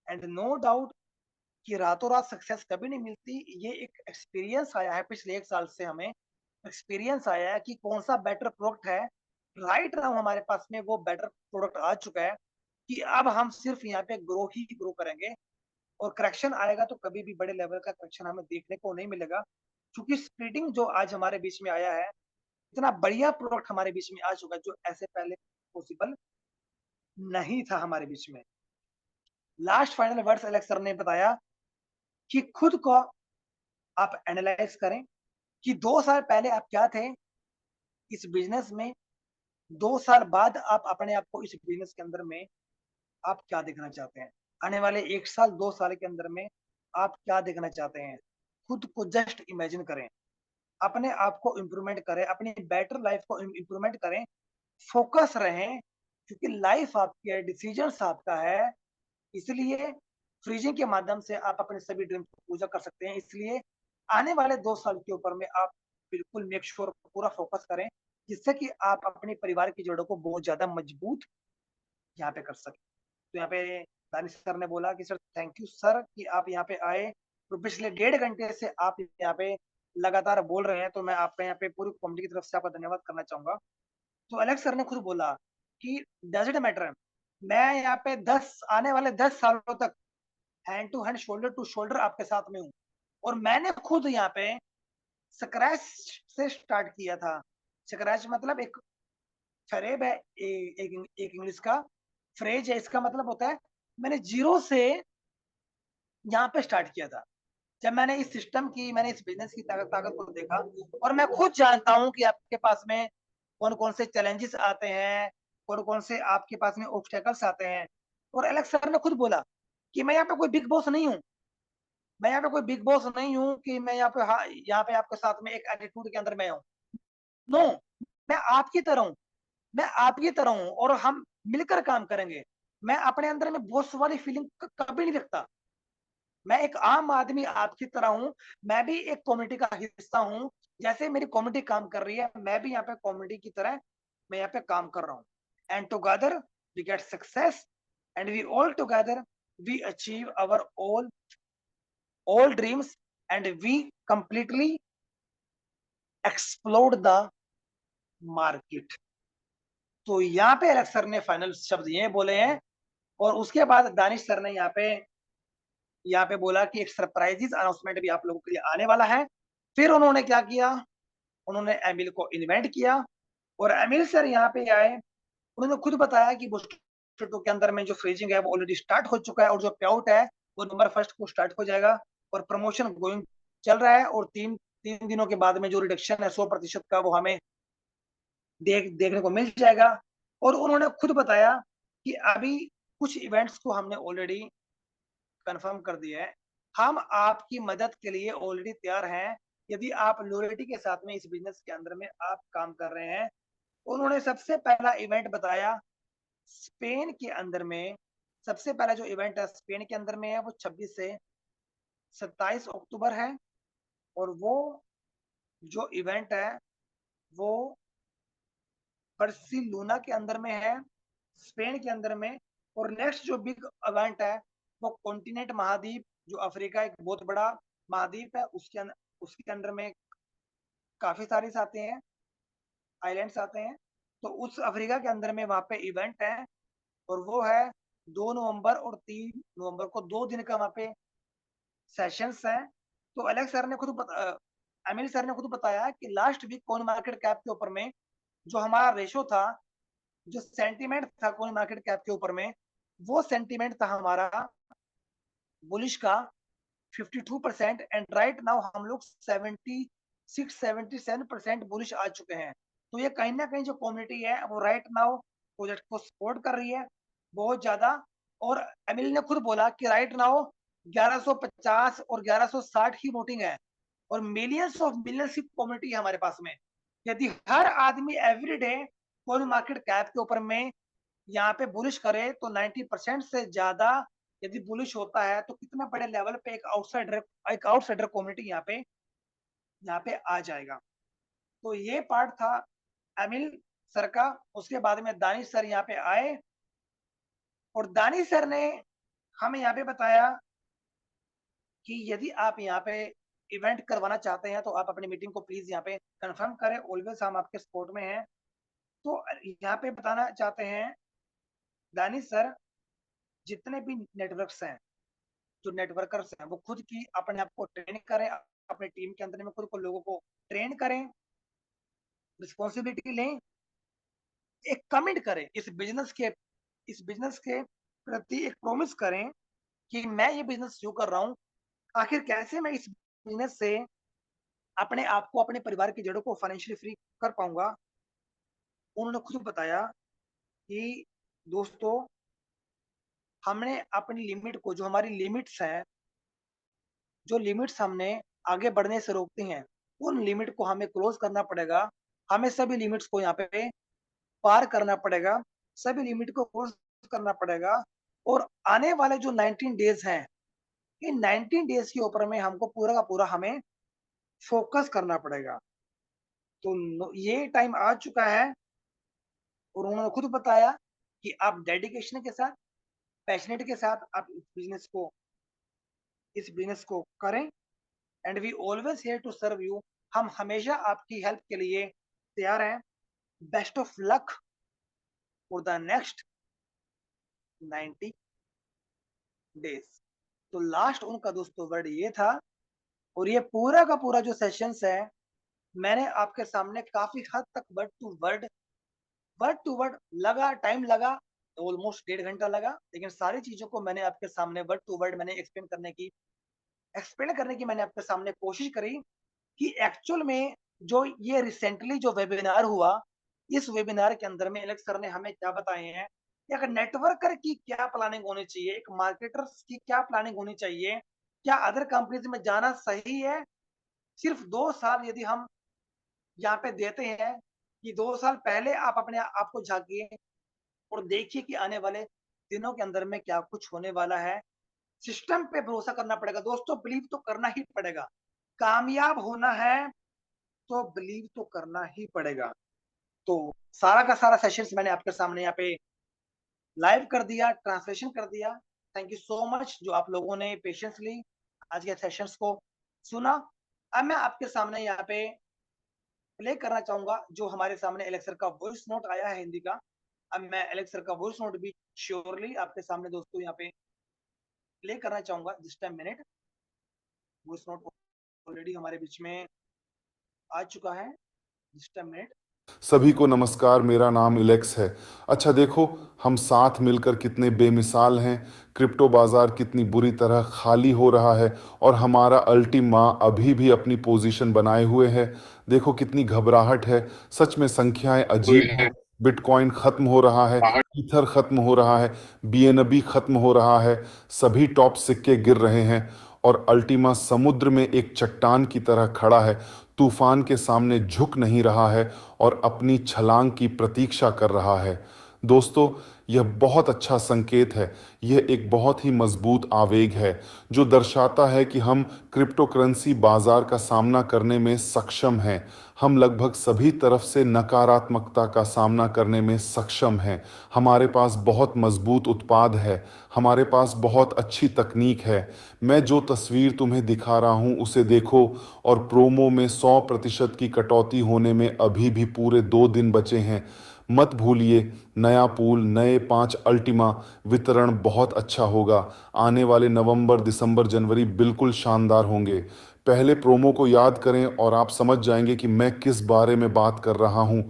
एंड नो डाउट कि रातों रात सक्सेस कभी नहीं मिलती। ये एक एक्सपीरियंस आया है पिछले 1 साल से, हमें एक्सपीरियंस आया है कि कौन-सा बेटर प्रोडक्ट है। राइट नाउ हमारे पास में वो बेटर प्रोडक्ट आ चुका है कि अब हम सिर्फ यहाँ पे ग्रो ही ग्रो करेंगे, और करेक्शन आएगा तो कभी भी बड़े लेवल का करेक्शन हमें देखने को नहीं मिलेगा। क्योंकि स्प्लिटिंग जो आज हमारे बीच में आया है, इतना बढ़िया प्रोडक्ट हमारे बीच में आ चुका है जो ऐसे पहले पॉसिबल नहीं था हमारे बीच में। Last final words Alex sir ने बताया कि खुद को आप एनालाइज करें कि 2 साल पहले आप क्या थे इस बिज़नेस में, 2 साल बाद आप अपने आप को इस बिज़नेस के अंदर में आप क्या देखना चाहते हैं? आने वाले 1 साल, 2 साल के अंदर में आप क्या देखना चाहते हैं? खुद को जस्ट इमेजिन करें, अपने आप को इम्प्रूवमेंट करें, अपनी बेटर लाइफ को इम्प्रूवमेंट करें, फोकस रहें, क्योंकि लाइफ आपकी है, डिसीजंस आपका है। इसलिए फ्रीजिंग के माध्यम से आप अपने सभी ड्रीम्स को पूरा कर सकते हैं। इसलिए आने वाले 2 साल के ऊपर में आप बिल्कुल मेक श्योर पूरा फोकस करें, जिससे कि आप अपने परिवार की जड़ों को बहुत ज़्यादा मजबूत यहाँ पे कर सकें। तो यहाँ पे दानिश सर ने बोला कि सर थैंक यू सर कि आप यहाँ पे आए, तो पिछले 1.5 घंटे से आप यहाँ पे लगातार बोल रहे हैं, तो मैं आपका यहाँ पे पूरी कम्युनिटी की तरफ से आपका धन्यवाद करना चाहूँगा। तो एलेक्स सर ने खुद बोला कि डज़ इट मैटर, मैं यहाँ पे 10 आने वाले 10 सालों तक hand to hand, shoulder to shoulder आपके साथ में हूँ। और मैंने खुद यहाँ पे स्क्रैच से स्टार्ट किया था। स्क्रैच मतलब एक फरेब है, एक इंग्लिश का फ्रेज है, इसका मतलब होता है मैंने जीरो से यहाँ पे स्टार्ट किया था। जब मैंने इस सिस्टम की, मैंने इस बिज़नेस की ताकत ताकत को देखा, और मैं खुद जानता हूँ कि आपके पास में कौन-कौन से चैलेंजेस आते हैं, कौन-कौन से आपके पास में ऑब्स्टेकल्स आते हैं। और एलेक्स सर ने खुद बोला कि मैं यहाँ पे कोई बिग बॉस नहीं हूँ। मैं यहाँ पे कोई बिग बॉस नहीं हूँ कि मैं यहाँ पे यहाँ पे आपके साथ में एक एटीट्यूड के अंदर मैं हूँ। नो, मैं आपकी तरह हूँ, मैं आपकी तरह हूँ, और हम मिलकर काम करेंगे। मैं अपने अंदर में बॉस वाली फीलिंग कभी नहीं रखता। मैं एक आम आदमी आपकी तरह हूँ, मैं भी एक कम्युनिटी का हिस्सा हूँ। जैसे मेरी कम्युनिटी काम कर रही है, मैं भी यहाँ पे कम्युनिटी की तरह मैं यहाँ पे काम कर रहा हूँ। And together we get success, and we all together we achieve our all dreams, and we completely explode the market। तो यहाँ पे एलेक्स सर ने फाइनल शब्द ये बोले हैं, और उसके बाद दानिश सर ने यहाँ पे बोला कि एक सरप्राइजेस अनाउंसमेंट भी आप लोगों के लिए आने वाला है। फिर उन्होंने क्या किया, उन्होंने एमिल को इन्वाइट किया, और एमिल सर यहाँ पे आए। उन्होंने खुद बताया कि बूस्टर 2 के अंदर में जो फ्रीजिंग है वो ऑलरेडी स्टार्ट हो चुका है, और जो पे आउट है वो नवंबर 1 को स्टार्ट हो जाएगा, और प्रमोशन गोइंग चल रहा है, और 3 दिनों के बाद में जो रिडक्शन है 100% का वो हमें देखने को मिल जाएगा। और उन्होंने खुद बताया कि अभी कुछ इवेंट्स को हमने ऑलरेडी कंफर्म कर दिया है। हम आपकी मदद के लिए ऑलरेडी तैयार हैं, यदि आप लॉयल्टी के साथ में इस बिज़नेस के अंदर में आप काम कर रहे हैं। उन्होंने सबसे पहला इवेंट बताया स्पेन के अंदर में। सबसे पहला जो इवेंट है स्पेन के अंदर में है, वो 26 से 27 अक्टूबर है, और वो जो इवेंट है वो बार्सिलोना के अंदर में है, स्पेन के अंदर में। और नेक्स्ट जो बिग इवेंट है वो कॉन्टिनेंट महाद्वीप, जो अफ्रीका एक बहुत बड़ा महाद्वीप है, उसके अंदर में काफी सारे आते हैं, आइलैंड्स आते हैं। तो उस अफ्रीका के अंदर में वहाँ पे इवेंट है, और वो है 2 नवंबर और 3 नवंबर को, 2 दिन का वहाँ पे सेशंस हैं। तो अलेक्स सर ने अमिल सर ने खुद बताया कि last week coin market cap के ऊपर में जो हमारा रेशो था, जो सेंटीमेंट था कॉइन मार्केट कैप के ऊपर में, वो सेंटीमेंट था हमारा बुलिश का 52%, एंड राइट नाउ हम लोग 76-77% बुलिश आ चुके हैं। तो ये कहीं ना कहीं जो कम्युनिटी है वो राइट नाउ प्रोजेक्ट को सपोर्ट कर रही है बहुत ज्यादा। और अमिल ने खुद बोला कि राइट नाउ 1150 और 1160 ही वोटिंग है, और मिलियंस ऑफ मिलियंस की कम्युनिटी है हमारे पास में। यदि हर आदमी एवरीडे कोई मार्केट कैप के ऊपर में यहाँ पे बुलिश करे, तो 90% से ज्यादा यदि बुलिश होता है, तो कितना बड़े लेवल पे एक आउटसाइडर कम्युनिटी यहाँ पे आ जाएगा। तो ये पार्ट था अमिल सर का। उसके बाद में दानिश सर यहाँ पे आए, और दानिश सर ने हमें यहाँ पे बताया कि यदि आप यहाँ पे इवेंट करवाना चाहते हैं तो आप अपनी मीटिंग को प्लीज यहाँ पे कंफर्म करें। ऑलवेज हम आपके सपोर्ट में हैं। तो यहाँ पे बताना चाहते हैं दानिश सर, जितने भी नेटवर्क्स हैं, जो नेटवर्कर्स हैं, वो खुद की अपने आप को ट्रेन करें, अपने टीम के अंदर में खुद को लोगों को ट्रेन करें, रिस्पॉन्सिबिलिटी लें, एक कमिट करें इस बिजनेस के प्रति एक प्रॉमिस करें कि मैं ये बिजनेस शुरू कर रहा हूँ, आखिर कैसे मैं इस बिजनेस से अपने आप को, अपने परिवार की जड़ों को फाइनेंशियली फ्री कर पाऊंगा। उन्होंने खुद बताया कि दोस्तों, हमने अपनी लिमिट को, जो हमारी लिमिट्स हैं, जो लिमिट्स हमने आगे बढ़ने से रोकती हैं, उन लिमिट को हमें क्लोज करना पड़ेगा। हमें सभी लिमिट्स को यहाँ पे पार करना पड़ेगा, सभी लिमिट को क्रॉस करना पड़ेगा। और आने वाले जो 19 डेज हैं, इन 19 डेज के ऊपर में हमको पूरा का पूरा हमें फोकस करना पड़ेगा। तो ये टाइम आ चुका है और उन्होंने खुद बताया कि आप डेडिकेशन के साथ, पैशनेट के साथ आप इस बिजनेस को करें। And we always here to serve you. हम हमेशा आपकी हेल्प के लिए तैयार हैं। Best of luck for the next 90 days. तो लास्ट उनका दोस्तों वर्ड ये था। और ये पूरा का पूरा जो सेशंस है, मैंने आपके सामने काफी हद तक वर्ड टू वर्ड लगा, टाइम लगा, ऑलमोस्ट 1.5 घंटा लगा, लेकिन सारी चीजों को मैंने आपके सामने वर्ड टू वर्ड मैंने एक्सप्लेन करने की मैंने आपके सामने कोशिश करी कि एक्चुअल में जो ये रिसेंटली जो वेबिनार हुआ, इस वेबिनार के अंदर में एलेक्स सर ने हमें क्या बताए हैं, एक नेटवर्कर की क्या प्लानिंग होनी चाहिए, एक मार्केटर की क्या प्लानिंग होनी चाहिए, क्या अदर कंपनीज में जाना सही है। सिर्फ 2 साल यदि हम यहाँ पे देते हैं, कि 2 साल पहले आप अपने आप को झांकिए और देखिए कि आने वाले दिनों के अंदर में क्या कुछ होने वाला है। सिस्टम पे भरोसा करना पड़ेगा दोस्तों, बिलीव तो करना ही पड़ेगा। कामयाब होना है तो बिलीव तो करना ही पड़ेगा। तो सारा का सारा सेशंस मैंने आपके सामने यहाँ पे लाइव कर दिया, ट्रांसलेशन कर दिया। थैंक यू सो मच जो आप लोगों ने पेशेंसली आज के सेशंस को सुना। अब मैं आपके सामने यहाँ पे प्ले करना चाहूंगा जो हमारे सामने एलेक्स सर का वॉइस नोट आया है हिंदी का। अब मैं एलेक्स सर का वॉइस नोट भी श्योरली आपके सामने दोस्तों यहाँ पे प्ले करना चाहूंगा। Just a minute, voice note already हमारे बीच में आ चुका है। Just a minute. सभी को नमस्कार, मेरा नाम इलेक्स है। अच्छा देखो, हम साथ मिलकर कितने बेमिसाल हैं। क्रिप्टो बाजार कितनी बुरी तरह खाली हो रहा है और हमारा अल्टीमा अभी भी अपनी पोजीशन बनाए हुए है। देखो कितनी घबराहट है, सच में संख्याएं अजीब हैं। बिटकॉइन खत्म हो रहा है, ईथर खत्म हो रहा है, बीएनबी खत्म हो रहा है, सभी टॉप सिक्के गिर रहे हैं और अल्टीमा समुद्र में एक चट्टान की तरह खड़ा है, तूफान के सामने झुक नहीं रहा है और अपनी छलांग की प्रतीक्षा कर रहा है। दोस्तों, यह बहुत अच्छा संकेत है। यह एक बहुत ही मजबूत आवेग है जो दर्शाता है कि हम क्रिप्टो करेंसी बाजार का सामना करने में सक्षम हैं। हम लगभग सभी तरफ से नकारात्मकता का सामना करने में सक्षम हैं। हमारे पास बहुत मजबूत उत्पाद है, हमारे पास बहुत अच्छी तकनीक है। मैं जो तस्वीर तुम्हें दिखा रहा हूँ उसे देखो और प्रोमो में 100% की कटौती होने में अभी भी पूरे 2 दिन बचे हैं। मत भूलिए, नया पूल, नए 5 अल्टीमा वितरण बहुत अच्छा होगा। आने वाले नवंबर, दिसंबर, जनवरी बिल्कुल शानदार होंगे। पहले प्रोमो को याद करें और आप समझ जाएंगे कि मैं किस बारे में बात कर रहा हूं।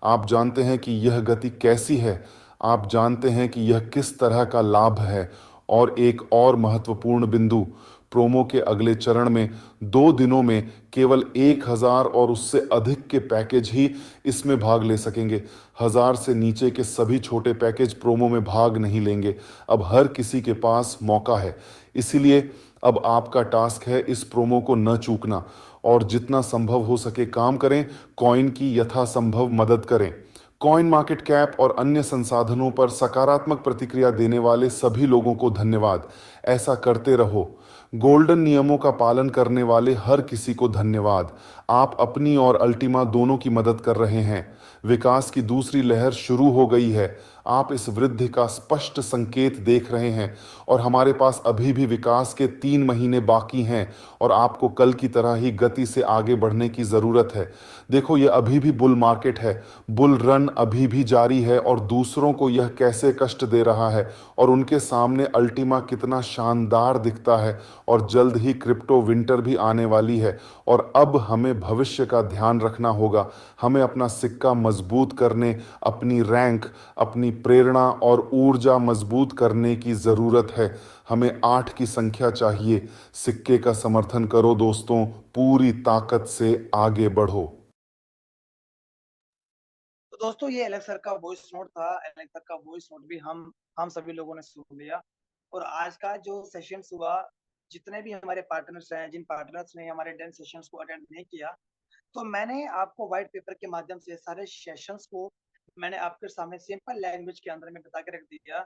आप जानते हैं कि यह गति कैसी है, आप जानते हैं कि यह किस तरह का लाभ है। और एक और महत्वपूर्ण बिंदु, प्रोमो के अगले चरण में 2 दिनों में केवल 1000 और उससे अधिक के पैकेज ही इसमें भाग ले सकेंगे। 1000 से नीचे के सभी छोटे पैकेज प्रोमो में भाग नहीं लेंगे। अब हर किसी के पास मौका है, इसीलिए अब आपका टास्क है इस प्रोमो को न चूकना और जितना संभव हो सके काम करें, कॉइन की यथासंभव मदद करें। कॉइन मार्केट कैप और अन्य संसाधनों पर सकारात्मक प्रतिक्रिया देने वाले सभी लोगों को धन्यवाद। ऐसा करते रहो। गोल्डन नियमों का पालन करने वाले हर किसी को धन्यवाद। आप अपनी और अल्टीमा दोनों की मदद कर रहे हैं। विकास की दूसरी लहर शुरू हो गई है। आप इस वृद्धि का स्पष्ट संकेत देख रहे हैं और हमारे पास अभी भी विकास के 3 महीने बाकी हैं और आपको कल की तरह ही गति से आगे बढ़ने की ज़रूरत है। देखो, ये अभी भी बुल मार्केट है, बुल रन अभी भी जारी है और दूसरों को यह कैसे कष्ट दे रहा है और उनके सामने अल्टीमा कितना शानदार दिखता है और जल्द ही क्रिप्टो विंटर भी आने वाली है। और अब हमें भविष्य का ध्यान रखना होगा। हमें अपना सिक्का मजबूत करने, अपनी रैंक, अपनी प्रेरणा और ऊर्जा मजबूत करने की ज़रूरत है। हमें 8 की संख्या चाहिए। सिक्के का समर्थन करो दोस्तों, पूरी ताकत से आगे बढ़ो। तो दोस्तों ये एलेक्स सर का वॉइस नोट था। एलेक्स सर का वॉइस नोट भी हम सभी लोगों ने सुन लिया। और आज का जो सेशन हुआ, जितने भी हमारे पार्टनर्स हैं, जिन पार्टनर्स ने हमारे 10 सेशंस को अटेंड नहीं किया, तो मैंने आपको व्हाइट पेपर के माध्यम से सारे सेशंस को मैंने आपके सामने सिंपल लैंग्वेज के अंदर में बता के रख दिया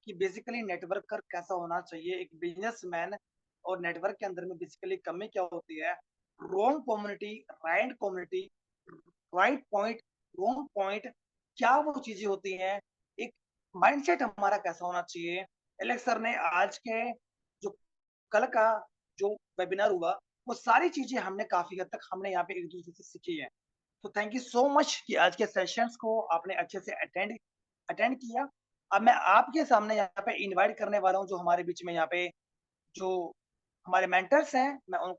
कि बेसिकली नेटवर्कर कैसा होना चाहिए, एक बिजनेसमैन। और नेटवर्क के अंदर में बेसिकली कमी क्या होती है, wrong community, right point, wrong point, क्या वो चीजें होती हैं, एक माइंडसेट हमारा कैसा होना चाहिए। एलेक्स सर ने आज के जो कल का जो वेबिनार हुआ, वो सारी चीजें हमने काफी हद तक हमने यहाँ पे एक दूसरे से सीखी है। तो थैंक यू सो मच कि आज के सेशंस को आपने अच्छे से अटेंड अटेंड किया। अब मैं आपके सामने यहाँ पे इनवाइट करने वाला हूँ, जो हमारे बीच में यहाँ पे जो हमारे मेंटर्स हैं, मैं उनको